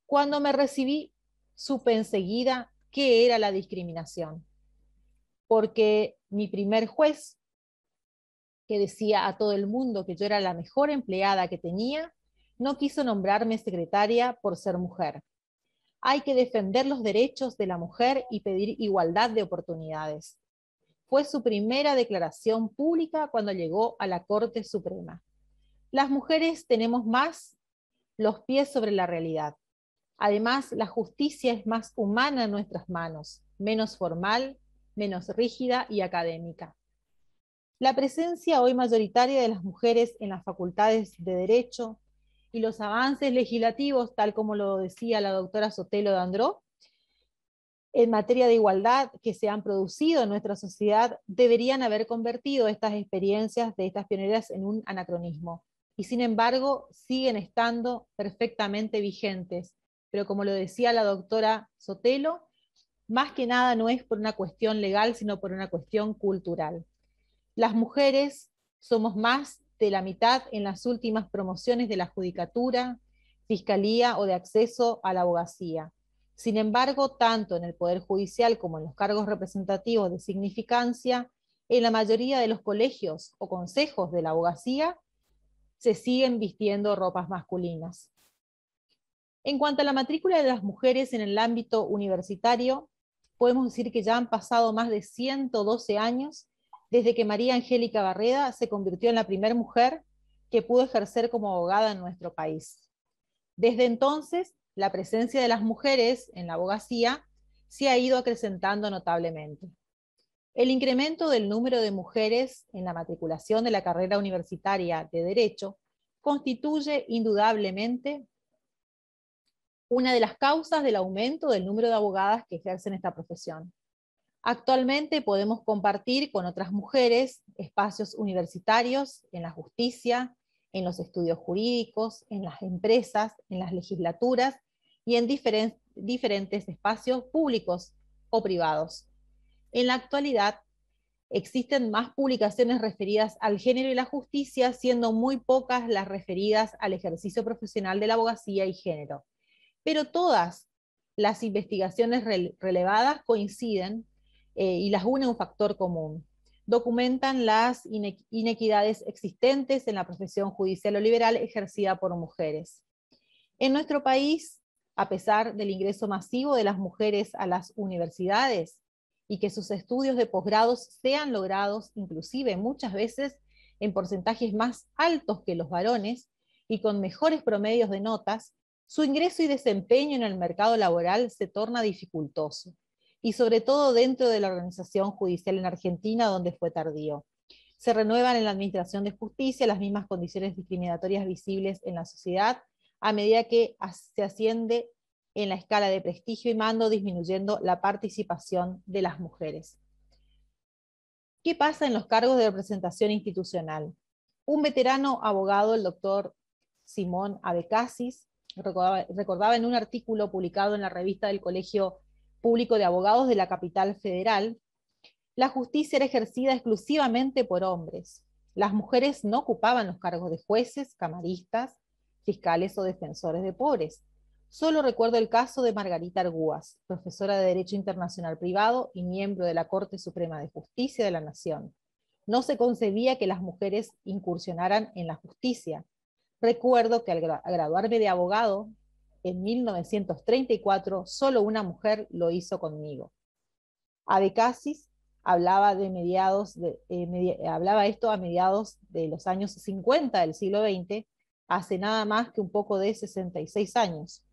cuando me recibí, supe enseguida qué era la discriminación, porque mi primer juez, que decía a todo el mundo que yo era la mejor empleada que tenía, no quiso nombrarme secretaria por ser mujer. Hay que defender los derechos de la mujer y pedir igualdad de oportunidades. Fue su primera declaración pública cuando llegó a la Corte Suprema. Las mujeres tenemos más los pies sobre la realidad. Además, la justicia es más humana en nuestras manos, menos formal, menos rígida y académica. La presencia hoy mayoritaria de las mujeres en las facultades de Derecho y los avances legislativos, tal como lo decía la doctora Sotelo de Andró, en materia de igualdad que se han producido en nuestra sociedad, deberían haber convertido estas experiencias de estas pioneras en un anacronismo y sin embargo siguen estando perfectamente vigentes. Pero como lo decía la doctora Sotelo, más que nada no es por una cuestión legal, sino por una cuestión cultural. Las mujeres somos más de la mitad en las últimas promociones de la judicatura, fiscalía o de acceso a la abogacía. Sin embargo, tanto en el Poder Judicial como en los cargos representativos de significancia, en la mayoría de los colegios o consejos de la abogacía, se siguen vistiendo ropas masculinas. En cuanto a la matrícula de las mujeres en el ámbito universitario, podemos decir que ya han pasado más de 112 años desde que María Angélica Barreda se convirtió en la primera mujer que pudo ejercer como abogada en nuestro país. Desde entonces, la presencia de las mujeres en la abogacía se ha ido acrecentando notablemente. El incremento del número de mujeres en la matriculación de la carrera universitaria de Derecho constituye indudablemente una de las causas del aumento del número de abogadas que ejercen esta profesión. Actualmente podemos compartir con otras mujeres espacios universitarios en la justicia, en los estudios jurídicos, en las empresas, en las legislaturas y en diferentes espacios públicos o privados. En la actualidad, existen más publicaciones referidas al género y la justicia, siendo muy pocas las referidas al ejercicio profesional de la abogacía y género. Pero todas las investigaciones relevadas coinciden y las une un factor común. Documentan las inequidades existentes en la profesión judicial o liberal ejercida por mujeres. En nuestro país, a pesar del ingreso masivo de las mujeres a las universidades y que sus estudios de posgrados sean logrados inclusive muchas veces en porcentajes más altos que los varones y con mejores promedios de notas, su ingreso y desempeño en el mercado laboral se torna dificultoso, y sobre todo dentro de la organización judicial en Argentina, donde fue tardío. Se renuevan en la administración de justicia las mismas condiciones discriminatorias visibles en la sociedad, a medida que se asciende en la escala de prestigio y mando, disminuyendo la participación de las mujeres. ¿Qué pasa en los cargos de representación institucional? Un veterano abogado, el doctor Simón Abecasis, recordaba en un artículo publicado en la revista del Colegio Público de Abogados de la Capital Federal, la justicia era ejercida exclusivamente por hombres. Las mujeres no ocupaban los cargos de jueces, camaristas, fiscales o defensores de pobres. Solo recuerdo el caso de Margarita Argúas, profesora de Derecho Internacional Privado y miembro de la Corte Suprema de Justicia de la Nación. No se concebía que las mujeres incursionaran en la justicia. Recuerdo que al graduarme de abogado, en 1934, solo una mujer lo hizo conmigo. Abecasis hablaba esto a mediados de los años 50 del siglo XX, hace nada más que un poco de 66 años.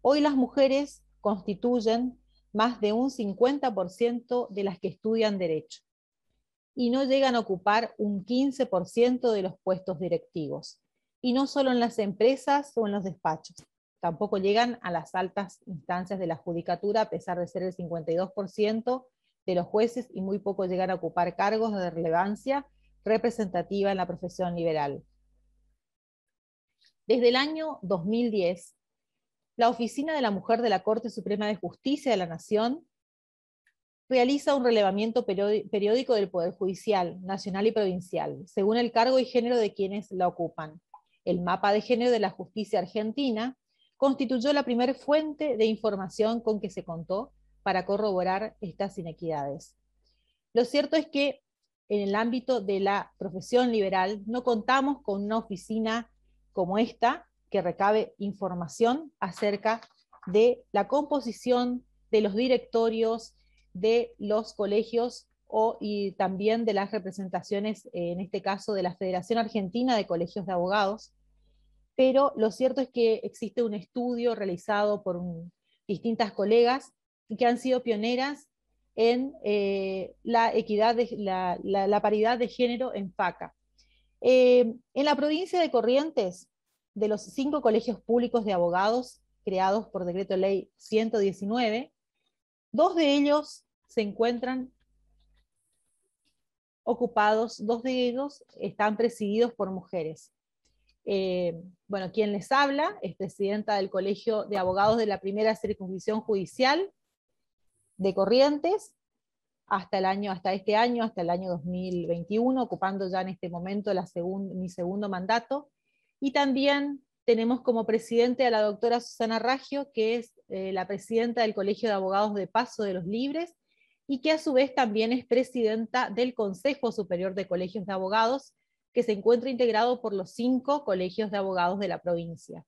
Hoy las mujeres constituyen más de un 50% de las que estudian Derecho, y no llegan a ocupar un 15% de los puestos directivos, y no solo en las empresas o en los despachos. Tampoco llegan a las altas instancias de la judicatura, a pesar de ser el 52% de los jueces, y muy poco llegan a ocupar cargos de relevancia representativa en la profesión liberal. Desde el año 2010, la Oficina de la Mujer de la Corte Suprema de Justicia de la Nación realiza un relevamiento periódico del Poder Judicial, nacional y provincial, según el cargo y género de quienes la ocupan. El mapa de género de la justicia argentina constituyó la primera fuente de información con que se contó para corroborar estas inequidades. Lo cierto es que en el ámbito de la profesión liberal no contamos con una oficina como esta que recabe información acerca de la composición de los directorios de los colegios y también de las representaciones, en este caso de la Federación Argentina de Colegios de Abogados, pero lo cierto es que existe un estudio realizado por distintas colegas que han sido pioneras en la equidad, la paridad de género en FACA. En la provincia de Corrientes, de los 5 colegios públicos de abogados creados por Decreto Ley 119, 2 de ellos se encuentran ocupados, 2 de ellos están presididos por mujeres. Bueno, quien les habla es presidenta del Colegio de Abogados de la Primera Circunscripción Judicial de Corrientes, hasta el año 2021, ocupando ya en este momento mi segundo mandato. Y también tenemos como presidente a la doctora Susana Raggio, que es la presidenta del Colegio de Abogados de Paso de los Libres, y que a su vez también es presidenta del Consejo Superior de Colegios de Abogados, que se encuentra integrado por los 5 colegios de abogados de la provincia.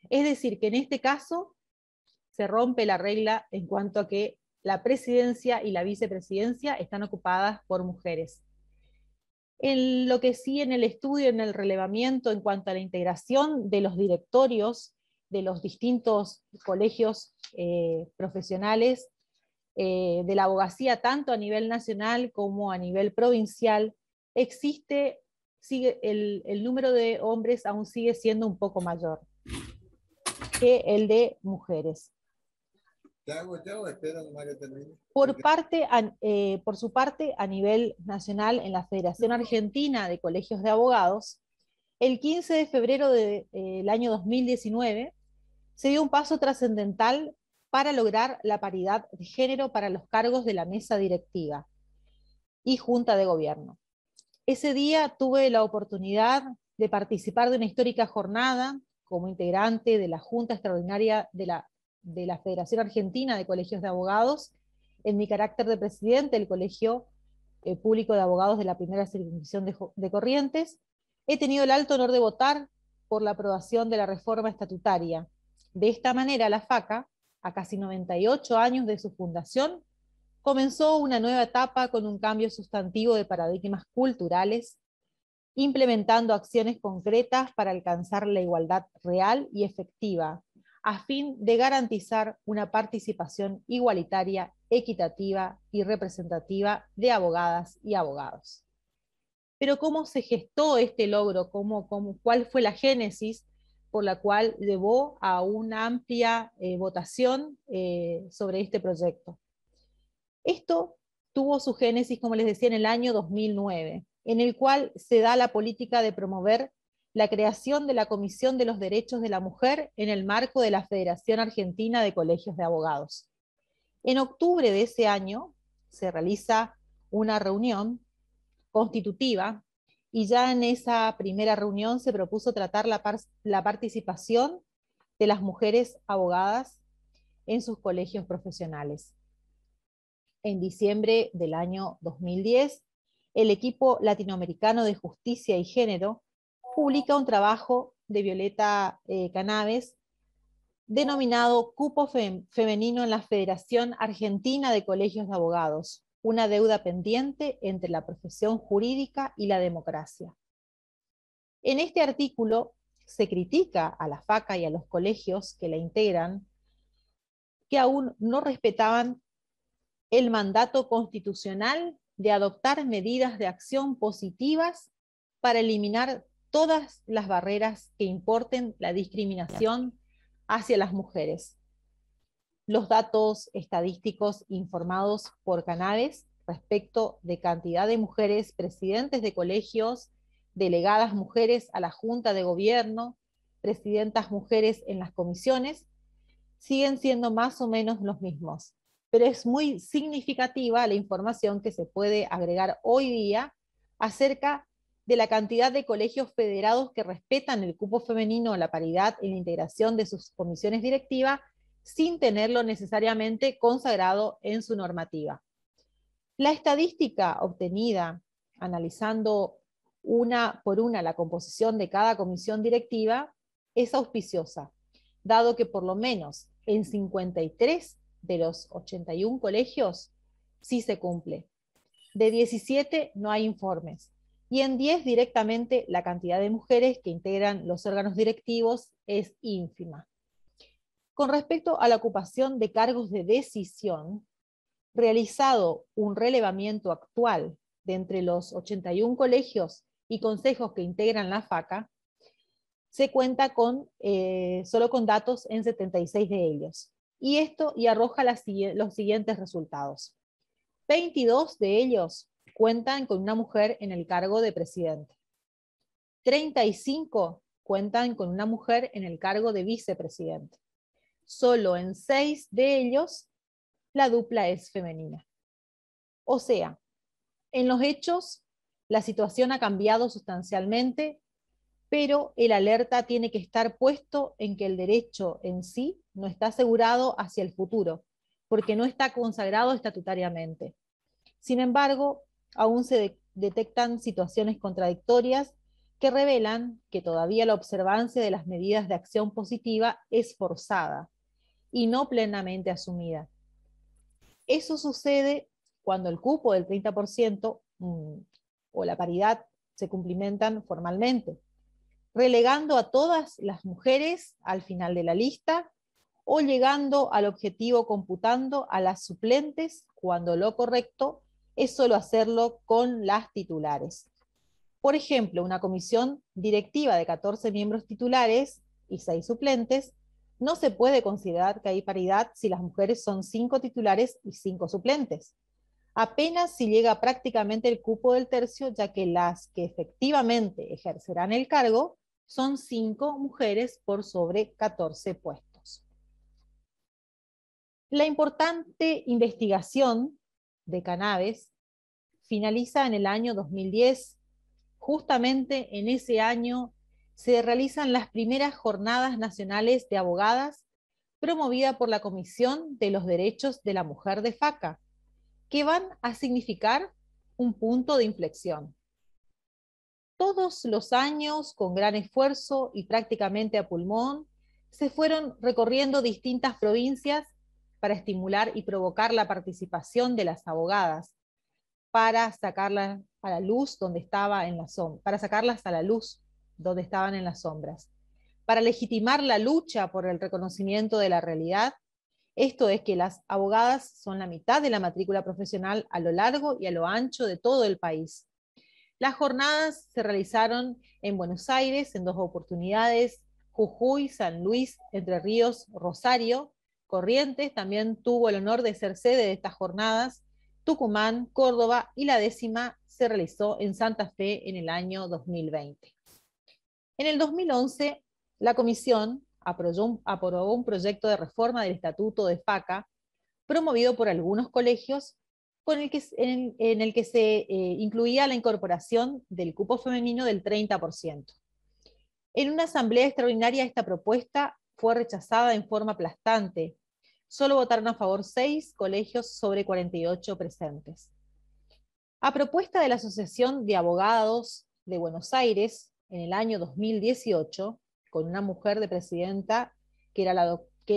Es decir, que en este caso se rompe la regla en cuanto a que la presidencia y la vicepresidencia están ocupadas por mujeres. En lo que sí, en el estudio, en el relevamiento, en cuanto a la integración de los directorios de los distintos colegios profesionales de la abogacía, tanto a nivel nacional como a nivel provincial, el número de hombres aún sigue siendo un poco mayor que el de mujeres. Por su parte, a nivel nacional, en la Federación Argentina de Colegios de Abogados, el 15 de febrero del año 2019 se dio un paso trascendental para lograr la paridad de género para los cargos de la mesa directiva y junta de gobierno. Ese día tuve la oportunidad de participar de una histórica jornada como integrante de la Junta Extraordinaria de la Federación Argentina de Colegios de Abogados, en mi carácter de presidente del Colegio Público de Abogados de la Primera Circunscripción de Corrientes. He tenido el alto honor de votar por la aprobación de la reforma estatutaria. De esta manera, la FACA, a casi 98 años de su fundación, comenzó una nueva etapa con un cambio sustantivo de paradigmas culturales, implementando acciones concretas para alcanzar la igualdad real y efectiva, a fin de garantizar una participación igualitaria, equitativa y representativa de abogadas y abogados. Pero ¿cómo se gestó este logro? ¿Cuál fue la génesis por la cual llevó a una amplia votación sobre este proyecto? Esto tuvo su génesis, como les decía, en el año 2009, en el cual se da la política de promover la creación de la Comisión de los Derechos de la Mujer en el marco de la Federación Argentina de Colegios de Abogados. En octubre de ese año se realiza una reunión constitutiva y ya en esa primera reunión se propuso tratar la participación de las mujeres abogadas en sus colegios profesionales. En diciembre del año 2010, el equipo latinoamericano de justicia y género publica un trabajo de Violeta Canaves denominado Cupo Femenino en la Federación Argentina de Colegios de Abogados, una deuda pendiente entre la profesión jurídica y la democracia. En este artículo se critica a la FACA y a los colegios que la integran, que aún no respetaban el mandato constitucional de adoptar medidas de acción positivas para eliminar todas las barreras que importen la discriminación hacia las mujeres. Los datos estadísticos informados por Canaves respecto de cantidad de mujeres presidentes de colegios, delegadas mujeres a la Junta de Gobierno, presidentas mujeres en las comisiones, siguen siendo más o menos los mismos. Pero es muy significativa la información que se puede agregar hoy día acerca de la cantidad de colegios federados que respetan el cupo femenino, la paridad y la integración de sus comisiones directivas sin tenerlo necesariamente consagrado en su normativa. La estadística obtenida analizando una por una la composición de cada comisión directiva es auspiciosa, dado que por lo menos en 53 de los 81 colegios sí se cumple. De 17 no hay informes. Y en 10 directamente la cantidad de mujeres que integran los órganos directivos es ínfima. Con respecto a la ocupación de cargos de decisión, realizado un relevamiento actual de entre los 81 colegios y consejos que integran la FACA, se cuenta solo con datos en 76 de ellos. Y arroja los siguientes resultados. 22 de ellos cuentan con una mujer en el cargo de presidente. 35 cuentan con una mujer en el cargo de vicepresidente. Solo en 6 de ellos la dupla es femenina. O sea, en los hechos la situación ha cambiado sustancialmente, pero el alerta tiene que estar puesto en que el derecho en sí no está asegurado hacia el futuro, porque no está consagrado estatutariamente. Sin embargo, aún se detectan situaciones contradictorias que revelan que todavía la observancia de las medidas de acción positiva es forzada y no plenamente asumida. Eso sucede cuando el cupo del 30% o la paridad se cumplimentan formalmente, relegando a todas las mujeres al final de la lista o llegando al objetivo computando a las suplentes cuando lo correcto es solo hacerlo con las titulares. Por ejemplo, una comisión directiva de 14 miembros titulares y 6 suplentes, no se puede considerar que hay paridad si las mujeres son 5 titulares y 5 suplentes. Apenas si llega prácticamente el cupo del tercio, ya que las que efectivamente ejercerán el cargo son 5 mujeres por sobre 14 puestos. La importante investigación de Cannabis finaliza en el año 2010. Justamente en ese año se realizan las primeras jornadas nacionales de abogadas promovida por la Comisión de los Derechos de la Mujer de FACA, que van a significar un punto de inflexión. Todos los años, con gran esfuerzo y prácticamente a pulmón, se fueron recorriendo distintas provincias para estimular y provocar la participación de las abogadas, para sacarlas a la luz donde estaba en la sombra, para sacarlas a la luz donde estaban en las sombras, para legitimar la lucha por el reconocimiento de la realidad. Esto es que las abogadas son la mitad de la matrícula profesional a lo largo y a lo ancho de todo el país. Las jornadas se realizaron en Buenos Aires en 2 oportunidades, Jujuy, San Luis, Entre Ríos, Rosario, Corrientes también tuvo el honor de ser sede de estas jornadas, Tucumán, Córdoba y la 10ª se realizó en Santa Fe en el año 2020. En el 2011, la Comisión aprobó un proyecto de reforma del Estatuto de FACA, promovido por algunos colegios, en el que se incluía la incorporación del cupo femenino del 30%. En una asamblea extraordinaria esta propuesta fue rechazada en forma aplastante. Solo votaron a favor 6 colegios sobre 48 presentes. A propuesta de la Asociación de Abogados de Buenos Aires, en el año 2018, con una mujer de presidenta, que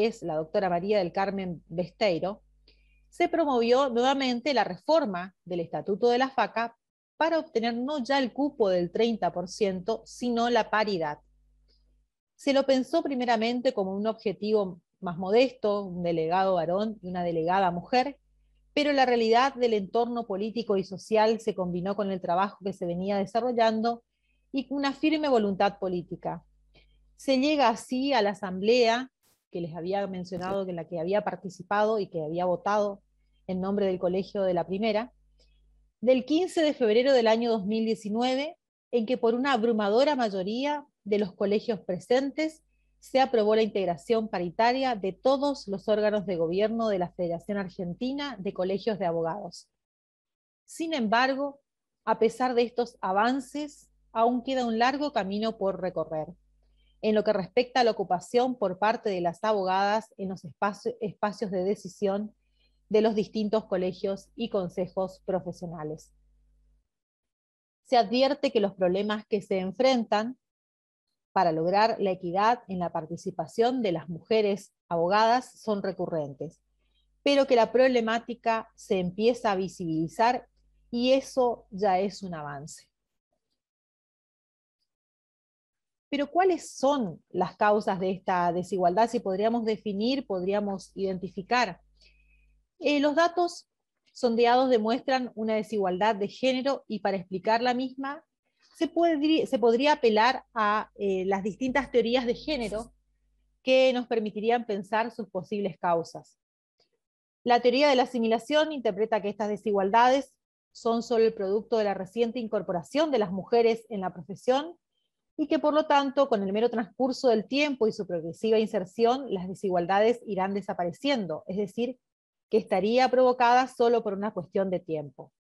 es la doctora María del Carmen Besteiro, se promovió nuevamente la reforma del Estatuto de la FACA para obtener no ya el cupo del 30%, sino la paridad. Se lo pensó primeramente como un objetivo más modesto, un delegado varón y una delegada mujer, pero la realidad del entorno político y social se combinó con el trabajo que se venía desarrollando y con una firme voluntad política. Se llega así a la asamblea que les había mencionado, en la que había participado y que había votado en nombre del colegio de la primera, del 15 de febrero del año 2019, en que por una abrumadora mayoría de los colegios presentes se aprobó la integración paritaria de todos los órganos de gobierno de la Federación Argentina de Colegios de Abogados. Sin embargo, a pesar de estos avances, aún queda un largo camino por recorrer, en lo que respecta a la ocupación por parte de las abogadas en los espacios de decisión de los distintos colegios y consejos profesionales. Se advierte que los problemas que se enfrentan para lograr la equidad en la participación de las mujeres abogadas son recurrentes, pero que la problemática se empieza a visibilizar y eso ya es un avance. Pero ¿cuáles son las causas de esta desigualdad? Si podríamos definir, podríamos identificar. Los datos sondeados demuestran una desigualdad de género y para explicar la misma se podría apelar a las distintas teorías de género que nos permitirían pensar sus posibles causas. La teoría de la asimilación interpreta que estas desigualdades son solo el producto de la reciente incorporación de las mujeres en la profesión y que por lo tanto, con el mero transcurso del tiempo y su progresiva inserción, las desigualdades irán desapareciendo, es decir, que estaría provocada solo por una cuestión de tiempo.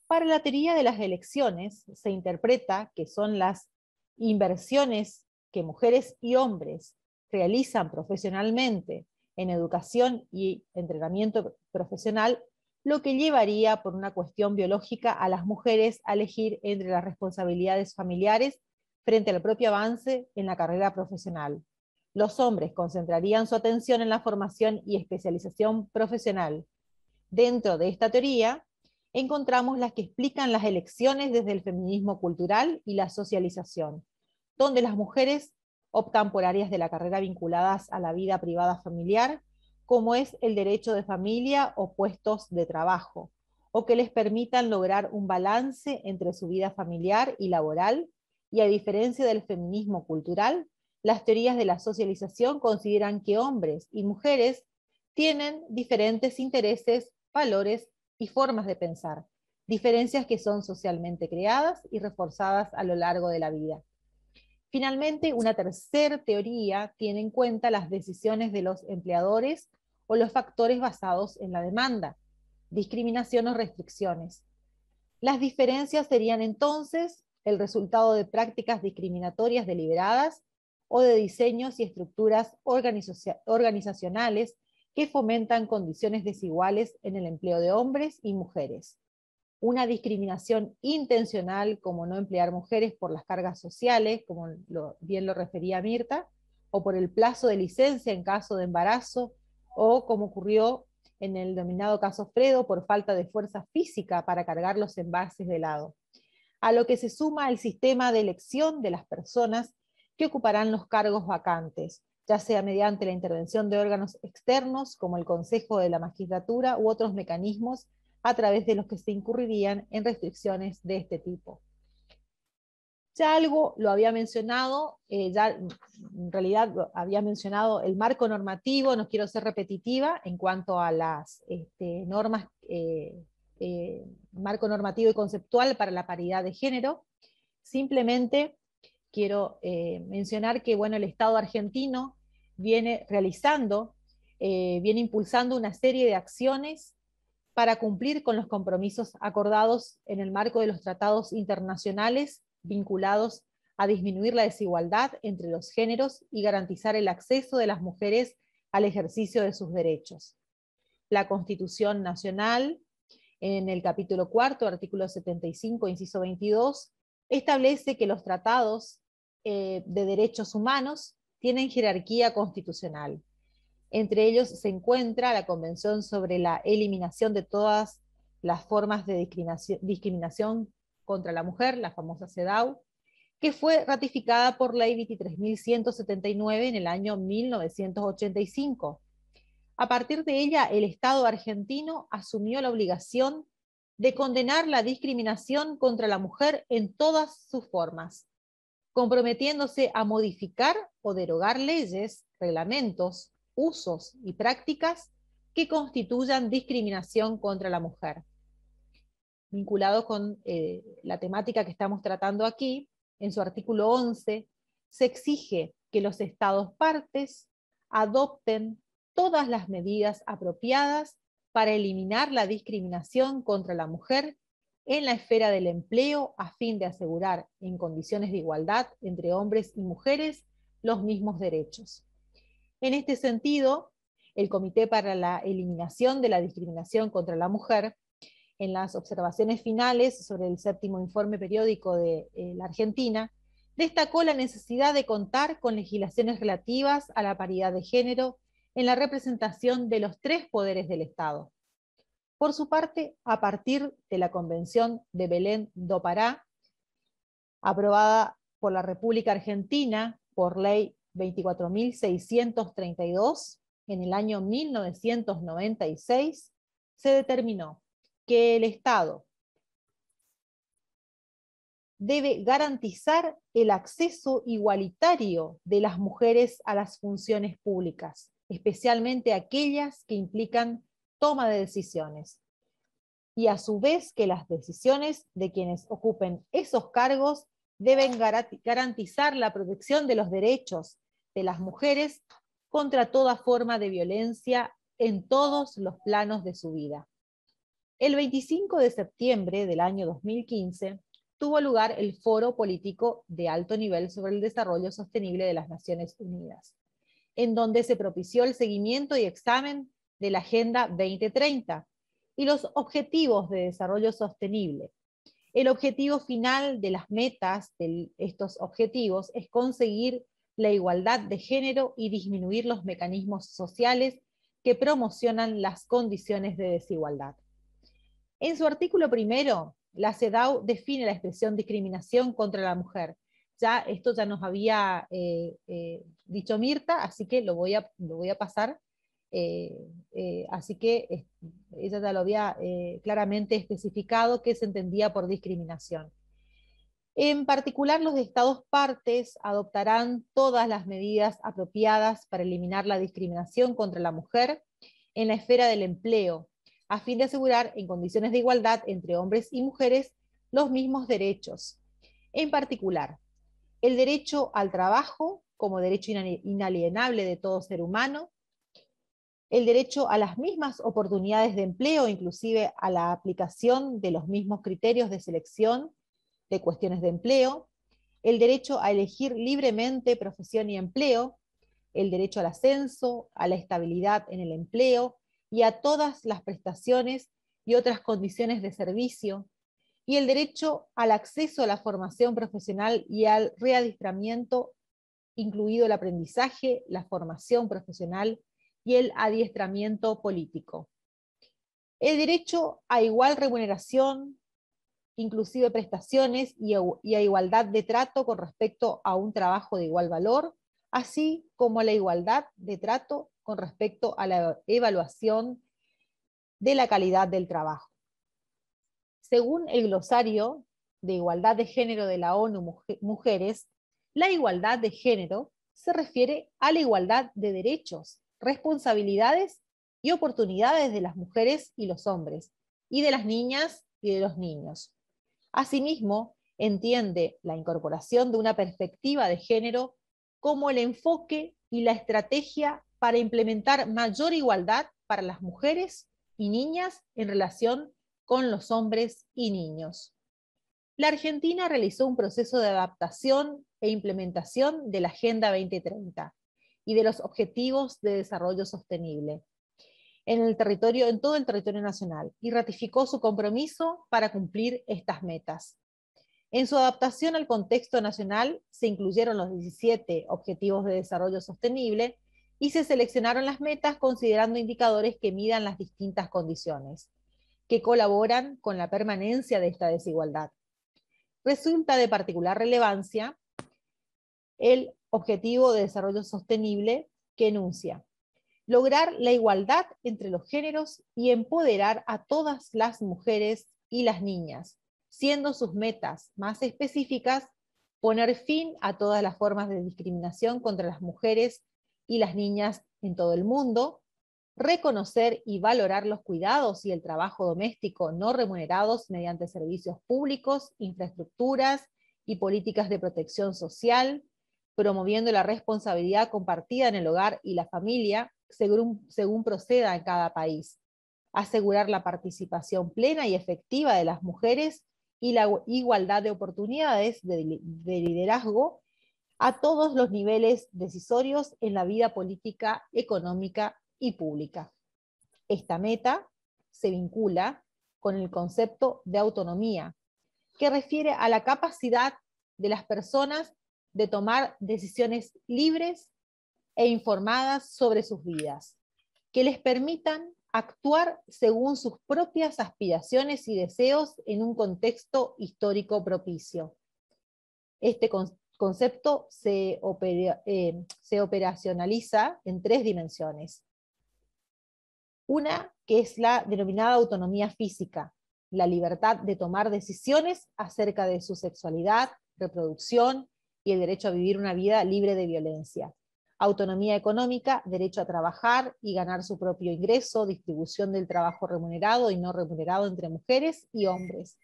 Para la teoría de las elecciones, se interpreta que son las inversiones que mujeres y hombres realizan profesionalmente en educación y entrenamiento profesional, lo que llevaría por una cuestión biológica a las mujeres a elegir entre las responsabilidades familiares frente al propio avance en la carrera profesional. Los hombres concentrarían su atención en la formación y especialización profesional. Dentro de esta teoría, encontramos las que explican las elecciones desde el feminismo cultural y la socialización, donde las mujeres optan por áreas de la carrera vinculadas a la vida privada familiar, como es el derecho de familia o puestos de trabajo, o que les permitan lograr un balance entre su vida familiar y laboral, y a diferencia del feminismo cultural, las teorías de la socialización consideran que hombres y mujeres tienen diferentes intereses, valores y formas de pensar, diferencias que son socialmente creadas y reforzadas a lo largo de la vida. Finalmente, una tercera teoría tiene en cuenta las decisiones de los empleadores o los factores basados en la demanda, discriminación o restricciones. Las diferencias serían entonces el resultado de prácticas discriminatorias deliberadas o de diseños y estructuras organizacionales que fomentan condiciones desiguales en el empleo de hombres y mujeres. Una discriminación intencional, como no emplear mujeres por las cargas sociales, como bien lo refería Mirta, o por el plazo de licencia en caso de embarazo, o como ocurrió en el denominado caso Fredo, por falta de fuerza física para cargar los envases de helado. A lo que se suma el sistema de elección de las personas que ocuparán los cargos vacantes, ya sea mediante la intervención de órganos externos, como el Consejo de la Magistratura, u otros mecanismos a través de los que se incurrirían en restricciones de este tipo. Ya algo lo había mencionado, ya en realidad lo había mencionado el marco normativo, no quiero ser repetitiva en cuanto a las normas, marco normativo y conceptual para la paridad de género. Simplemente quiero mencionar que bueno, el Estado argentino viene realizando, viene impulsando una serie de acciones para cumplir con los compromisos acordados en el marco de los tratados internacionales vinculados a disminuir la desigualdad entre los géneros y garantizar el acceso de las mujeres al ejercicio de sus derechos. La Constitución Nacional, en el capítulo 4, artículo 75, inciso 22, establece que los tratados de derechos humanos tienen jerarquía constitucional. Entre ellos se encuentra la Convención sobre la eliminación de todas las formas de discriminación contra la mujer, la famosa CEDAW, que fue ratificada por Ley 23.179 en el año 1985. A partir de ella, el Estado argentino asumió la obligación de condenar la discriminación contra la mujer en todas sus formas, comprometiéndose a modificar o derogar leyes, reglamentos, usos y prácticas que constituyan discriminación contra la mujer. Vinculado con la temática que estamos tratando aquí, en su artículo 11, se exige que los Estados partes adopten todas las medidas apropiadas para eliminar la discriminación contra la mujer en la esfera del empleo a fin de asegurar en condiciones de igualdad entre hombres y mujeres los mismos derechos. En este sentido, el Comité para la Eliminación de la Discriminación contra la Mujer, en las observaciones finales sobre el 7º informe periódico de la Argentina, destacó la necesidad de contar con legislaciones relativas a la paridad de género en la representación de los 3 poderes del Estado. Por su parte, a partir de la Convención de Belén do Pará, aprobada por la República Argentina por Ley 24.632, en el año 1996, se determinó que el Estado debe garantizar el acceso igualitario de las mujeres a las funciones públicas, especialmente aquellas que implican toma de decisiones, y a su vez que las decisiones de quienes ocupen esos cargos deben garantizar la protección de los derechos de las mujeres contra toda forma de violencia en todos los planos de su vida. El 25 de septiembre del año 2015 tuvo lugar el Foro Político de Alto Nivel sobre el Desarrollo Sostenible de las Naciones Unidas, en donde se propició el seguimiento y examen de la Agenda 2030 y los Objetivos de Desarrollo Sostenible. El objetivo final de las metas de estos objetivos es conseguir la igualdad de género y disminuir los mecanismos sociales que promocionan las condiciones de desigualdad. En su artículo primero, la CEDAW define la expresión discriminación contra la mujer. Esto ya nos había dicho Mirta, así que lo voy a pasar. Así que ella ya lo había claramente especificado qué se entendía por discriminación. En particular, los Estados partes adoptarán todas las medidas apropiadas para eliminar la discriminación contra la mujer en la esfera del empleo, a fin de asegurar en condiciones de igualdad entre hombres y mujeres los mismos derechos. En particular, el derecho al trabajo como derecho inalienable de todo ser humano, el derecho a las mismas oportunidades de empleo, inclusive a la aplicación de los mismos criterios de selección de cuestiones de empleo, el derecho a elegir libremente profesión y empleo, el derecho al ascenso, a la estabilidad en el empleo y a todas las prestaciones y otras condiciones de servicio, y el derecho al acceso a la formación profesional y al readiestramiento, incluido el aprendizaje, la formación profesional y el adiestramiento político. El derecho a igual remuneración, inclusive prestaciones y a igualdad de trato con respecto a un trabajo de igual valor, así como a la igualdad de trato con respecto a la evaluación de la calidad del trabajo. Según el glosario de igualdad de género de la ONU Mujeres, la igualdad de género se refiere a la igualdad de derechos, responsabilidades y oportunidades de las mujeres y los hombres, y de las niñas y de los niños. Asimismo, entiende la incorporación de una perspectiva de género como el enfoque y la estrategia para implementar mayor igualdad para las mujeres y niñas en relación con los hombres y niños. La Argentina realizó un proceso de adaptación e implementación de la Agenda 2030 y de los Objetivos de Desarrollo Sostenible en todo el territorio nacional, y ratificó su compromiso para cumplir estas metas. En su adaptación al contexto nacional se incluyeron los 17 Objetivos de Desarrollo Sostenible y se seleccionaron las metas considerando indicadores que midan las distintas condiciones, que colaboran con la permanencia de esta desigualdad. Resulta de particular relevancia el Objetivo de Desarrollo Sostenible que enuncia: lograr la igualdad entre los géneros y empoderar a todas las mujeres y las niñas, siendo sus metas más específicas poner fin a todas las formas de discriminación contra las mujeres y las niñas en todo el mundo, reconocer y valorar los cuidados y el trabajo doméstico no remunerados mediante servicios públicos, infraestructuras y políticas de protección social, promoviendo la responsabilidad compartida en el hogar y la familia, según proceda en cada país, asegurar la participación plena y efectiva de las mujeres y la igualdad de oportunidades de liderazgo a todos los niveles decisorios en la vida política, económica y pública. Esta meta se vincula con el concepto de autonomía, que refiere a la capacidad de las personas de tomar decisiones libres e informadas sobre sus vidas, que les permitan actuar según sus propias aspiraciones y deseos en un contexto histórico propicio. Este concepto se operacionaliza en 3 dimensiones. Una que es la denominada autonomía física, la libertad de tomar decisiones acerca de su sexualidad, reproducción y el derecho a vivir una vida libre de violencia. Autonomía económica, derecho a trabajar y ganar su propio ingreso, distribución del trabajo remunerado y no remunerado entre mujeres y hombres.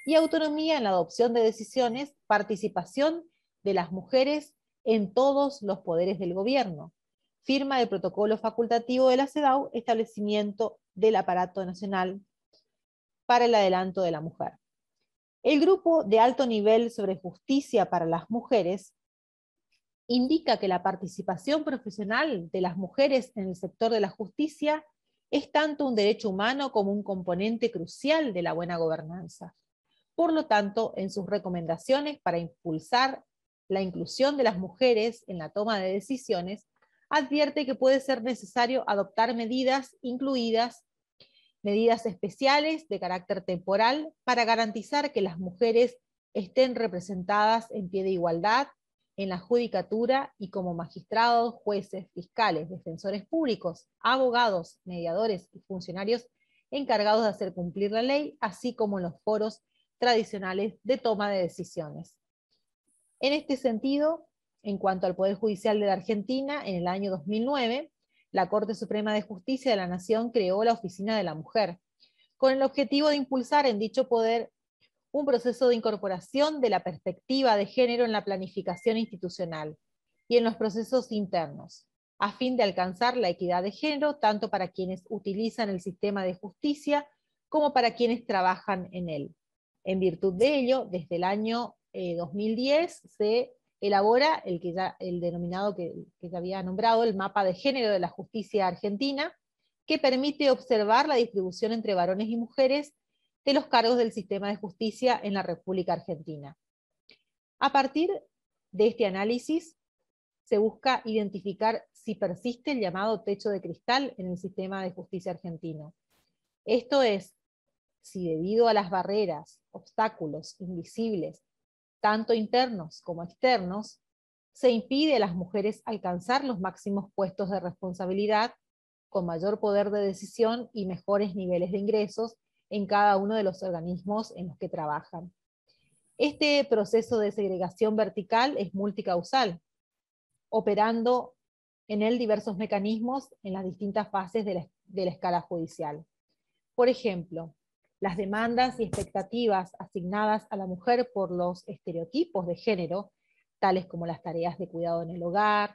y autonomía en la adopción de decisiones, participación de las mujeres en todos los poderes del gobierno, firma del protocolo facultativo de la CEDAW, establecimiento del aparato nacional para el adelanto de la mujer. El grupo de alto nivel sobre justicia para las mujeres indica que la participación profesional de las mujeres en el sector de la justicia es tanto un derecho humano como un componente crucial de la buena gobernanza. Por lo tanto, en sus recomendaciones para impulsar la inclusión de las mujeres en la toma de decisiones, advierte que puede ser necesario adoptar medidas, incluidas medidas especiales de carácter temporal, para garantizar que las mujeres estén representadas en pie de igualdad en la judicatura y como magistrados, jueces, fiscales, defensores públicos, abogados, mediadores y funcionarios encargados de hacer cumplir la ley, así como en los foros tradicionales de toma de decisiones. En este sentido, en cuanto al Poder Judicial de la Argentina, en el año 2009, la Corte Suprema de Justicia de la Nación creó la Oficina de la Mujer, con el objetivo de impulsar en dicho poder un proceso de incorporación de la perspectiva de género en la planificación institucional y en los procesos internos, a fin de alcanzar la equidad de género tanto para quienes utilizan el sistema de justicia como para quienes trabajan en él. En virtud de ello, desde el año 2010 se elabora el denominado que ya había nombrado, el mapa de género de la justicia argentina, que permite observar la distribución entre varones y mujeres de los cargos del sistema de justicia en la República Argentina. A partir de este análisis, se busca identificar si persiste el llamado techo de cristal en el sistema de justicia argentino. Esto es, si debido a las barreras, obstáculos invisibles, tanto internos como externos, se impide a las mujeres alcanzar los máximos puestos de responsabilidad, con mayor poder de decisión y mejores niveles de ingresos en cada uno de los organismos en los que trabajan. Este proceso de segregación vertical es multicausal, operando en él diversos mecanismos en las distintas fases de la escala judicial. Por ejemplo, las demandas y expectativas asignadas a la mujer por los estereotipos de género, tales como las tareas de cuidado en el hogar,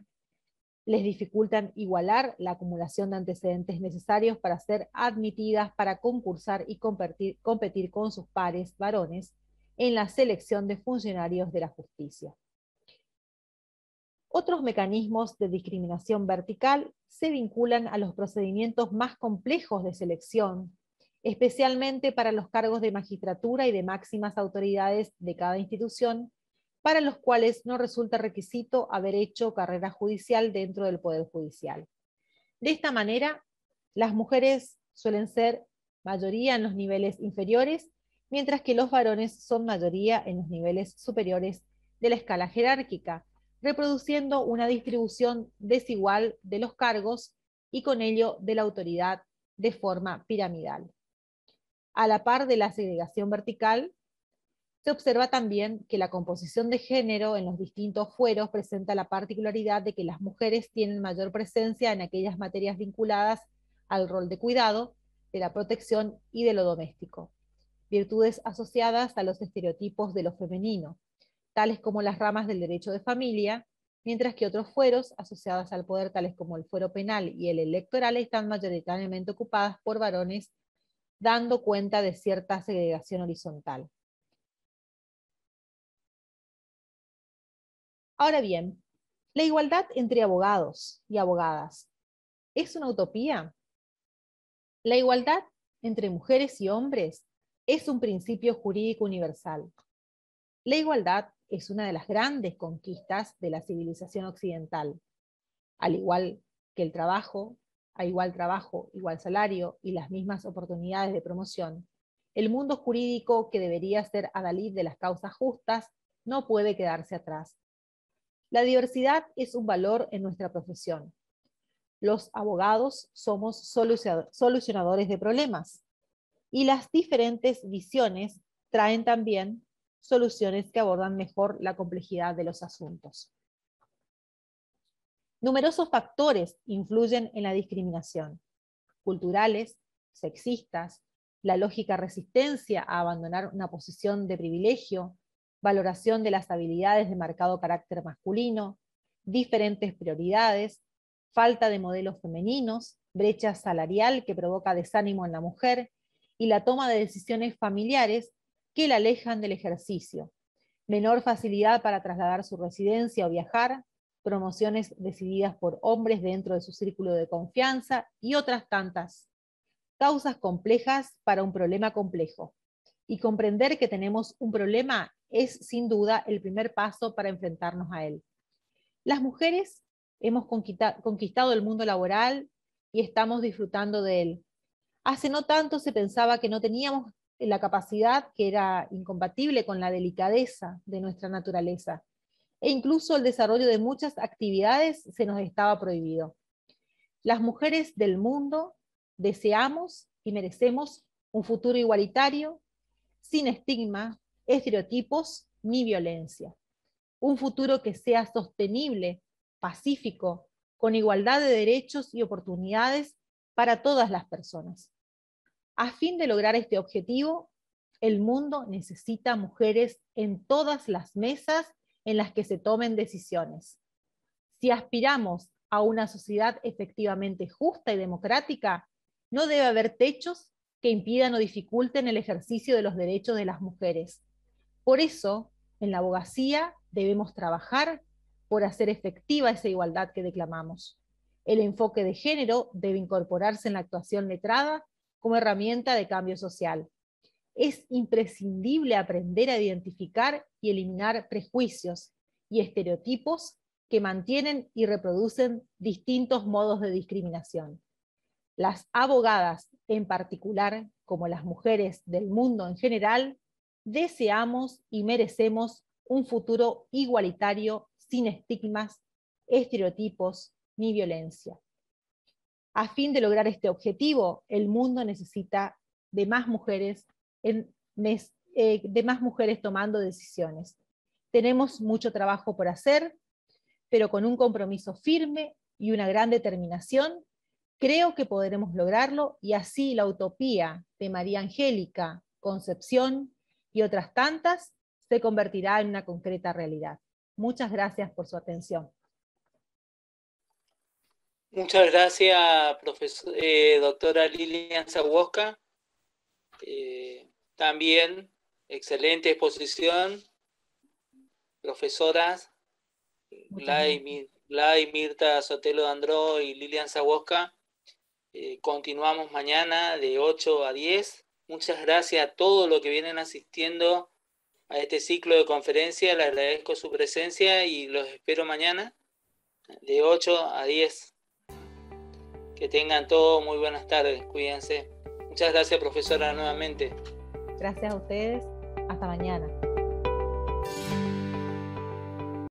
les dificultan igualar la acumulación de antecedentes necesarios para ser admitidas para concursar y competir con sus pares varones en la selección de funcionarios de la justicia. Otros mecanismos de discriminación vertical se vinculan a los procedimientos más complejos de selección, especialmente para los cargos de magistratura y de máximas autoridades de cada institución, para los cuales no resulta requisito haber hecho carrera judicial dentro del Poder Judicial. De esta manera, las mujeres suelen ser mayoría en los niveles inferiores, mientras que los varones son mayoría en los niveles superiores de la escala jerárquica, reproduciendo una distribución desigual de los cargos y con ello de la autoridad de forma piramidal. A la par de la segregación vertical, se observa también que la composición de género en los distintos fueros presenta la particularidad de que las mujeres tienen mayor presencia en aquellas materias vinculadas al rol de cuidado, de la protección y de lo doméstico, virtudes asociadas a los estereotipos de lo femenino, tales como las ramas del derecho de familia, mientras que otros fueros asociados al poder, tales como el fuero penal y el electoral, están mayoritariamente ocupadas por varones, dando cuenta de cierta segregación horizontal. Ahora bien, la igualdad entre abogados y abogadas, ¿es una utopía? La igualdad entre mujeres y hombres es un principio jurídico universal. La igualdad es una de las grandes conquistas de la civilización occidental. Al igual que el trabajo, a igual trabajo, igual salario y las mismas oportunidades de promoción, el mundo jurídico, que debería ser adalid de las causas justas, no puede quedarse atrás. La diversidad es un valor en nuestra profesión. Los abogados somos solucionadores de problemas, y las diferentes visiones traen también soluciones que abordan mejor la complejidad de los asuntos. Numerosos factores influyen en la discriminación: culturales, sexistas, la lógica resistencia a abandonar una posición de privilegio, valoración de las habilidades de marcado carácter masculino, diferentes prioridades, falta de modelos femeninos, brecha salarial que provoca desánimo en la mujer y la toma de decisiones familiares que la alejan del ejercicio, menor facilidad para trasladar su residencia o viajar, promociones decididas por hombres dentro de su círculo de confianza y otras tantas. Causas complejas para un problema complejo. Y comprender que tenemos un problema es sin duda el primer paso para enfrentarnos a él. Las mujeres hemos conquistado el mundo laboral y estamos disfrutando de él. Hace no tanto se pensaba que no teníamos la capacidad, que era incompatible con la delicadeza de nuestra naturaleza, e incluso el desarrollo de muchas actividades se nos estaba prohibido. Las mujeres del mundo deseamos y merecemos un futuro igualitario, sin estigma, estereotipos ni violencia. Un futuro que sea sostenible, pacífico, con igualdad de derechos y oportunidades para todas las personas. A fin de lograr este objetivo, el mundo necesita mujeres en todas las mesas en las que se tomen decisiones. Si aspiramos a una sociedad efectivamente justa y democrática, no debe haber techos que impidan o dificulten el ejercicio de los derechos de las mujeres. Por eso, en la abogacía debemos trabajar por hacer efectiva esa igualdad que declamamos. El enfoque de género debe incorporarse en la actuación letrada como herramienta de cambio social. Es imprescindible aprender a identificar y eliminar prejuicios y estereotipos que mantienen y reproducen distintos modos de discriminación. Las abogadas en particular, como las mujeres del mundo en general, deseamos y merecemos un futuro igualitario sin estigmas, estereotipos ni violencia. A fin de lograr este objetivo, el mundo necesita de más mujeres tomando decisiones. Tenemos mucho trabajo por hacer, pero con un compromiso firme y una gran determinación, creo que podremos lograrlo, y así la utopía de María Angélica, Concepción y otras tantas se convertirá en una concreta realidad. Muchas gracias por su atención.
Muchas gracias, doctora Lilian Zawoska. También, excelente exposición. Profesoras Lai Mirta Sotelo D'Andró y Lilian Zawoska. Continuamos mañana de 8 a 10. Muchas gracias a todos los que vienen asistiendo a este ciclo de conferencias. Les agradezco su presencia y los espero mañana de 8 a 10. Que tengan todos muy buenas tardes. Cuídense. Muchas gracias, profesora, nuevamente.
Gracias a ustedes. Hasta mañana.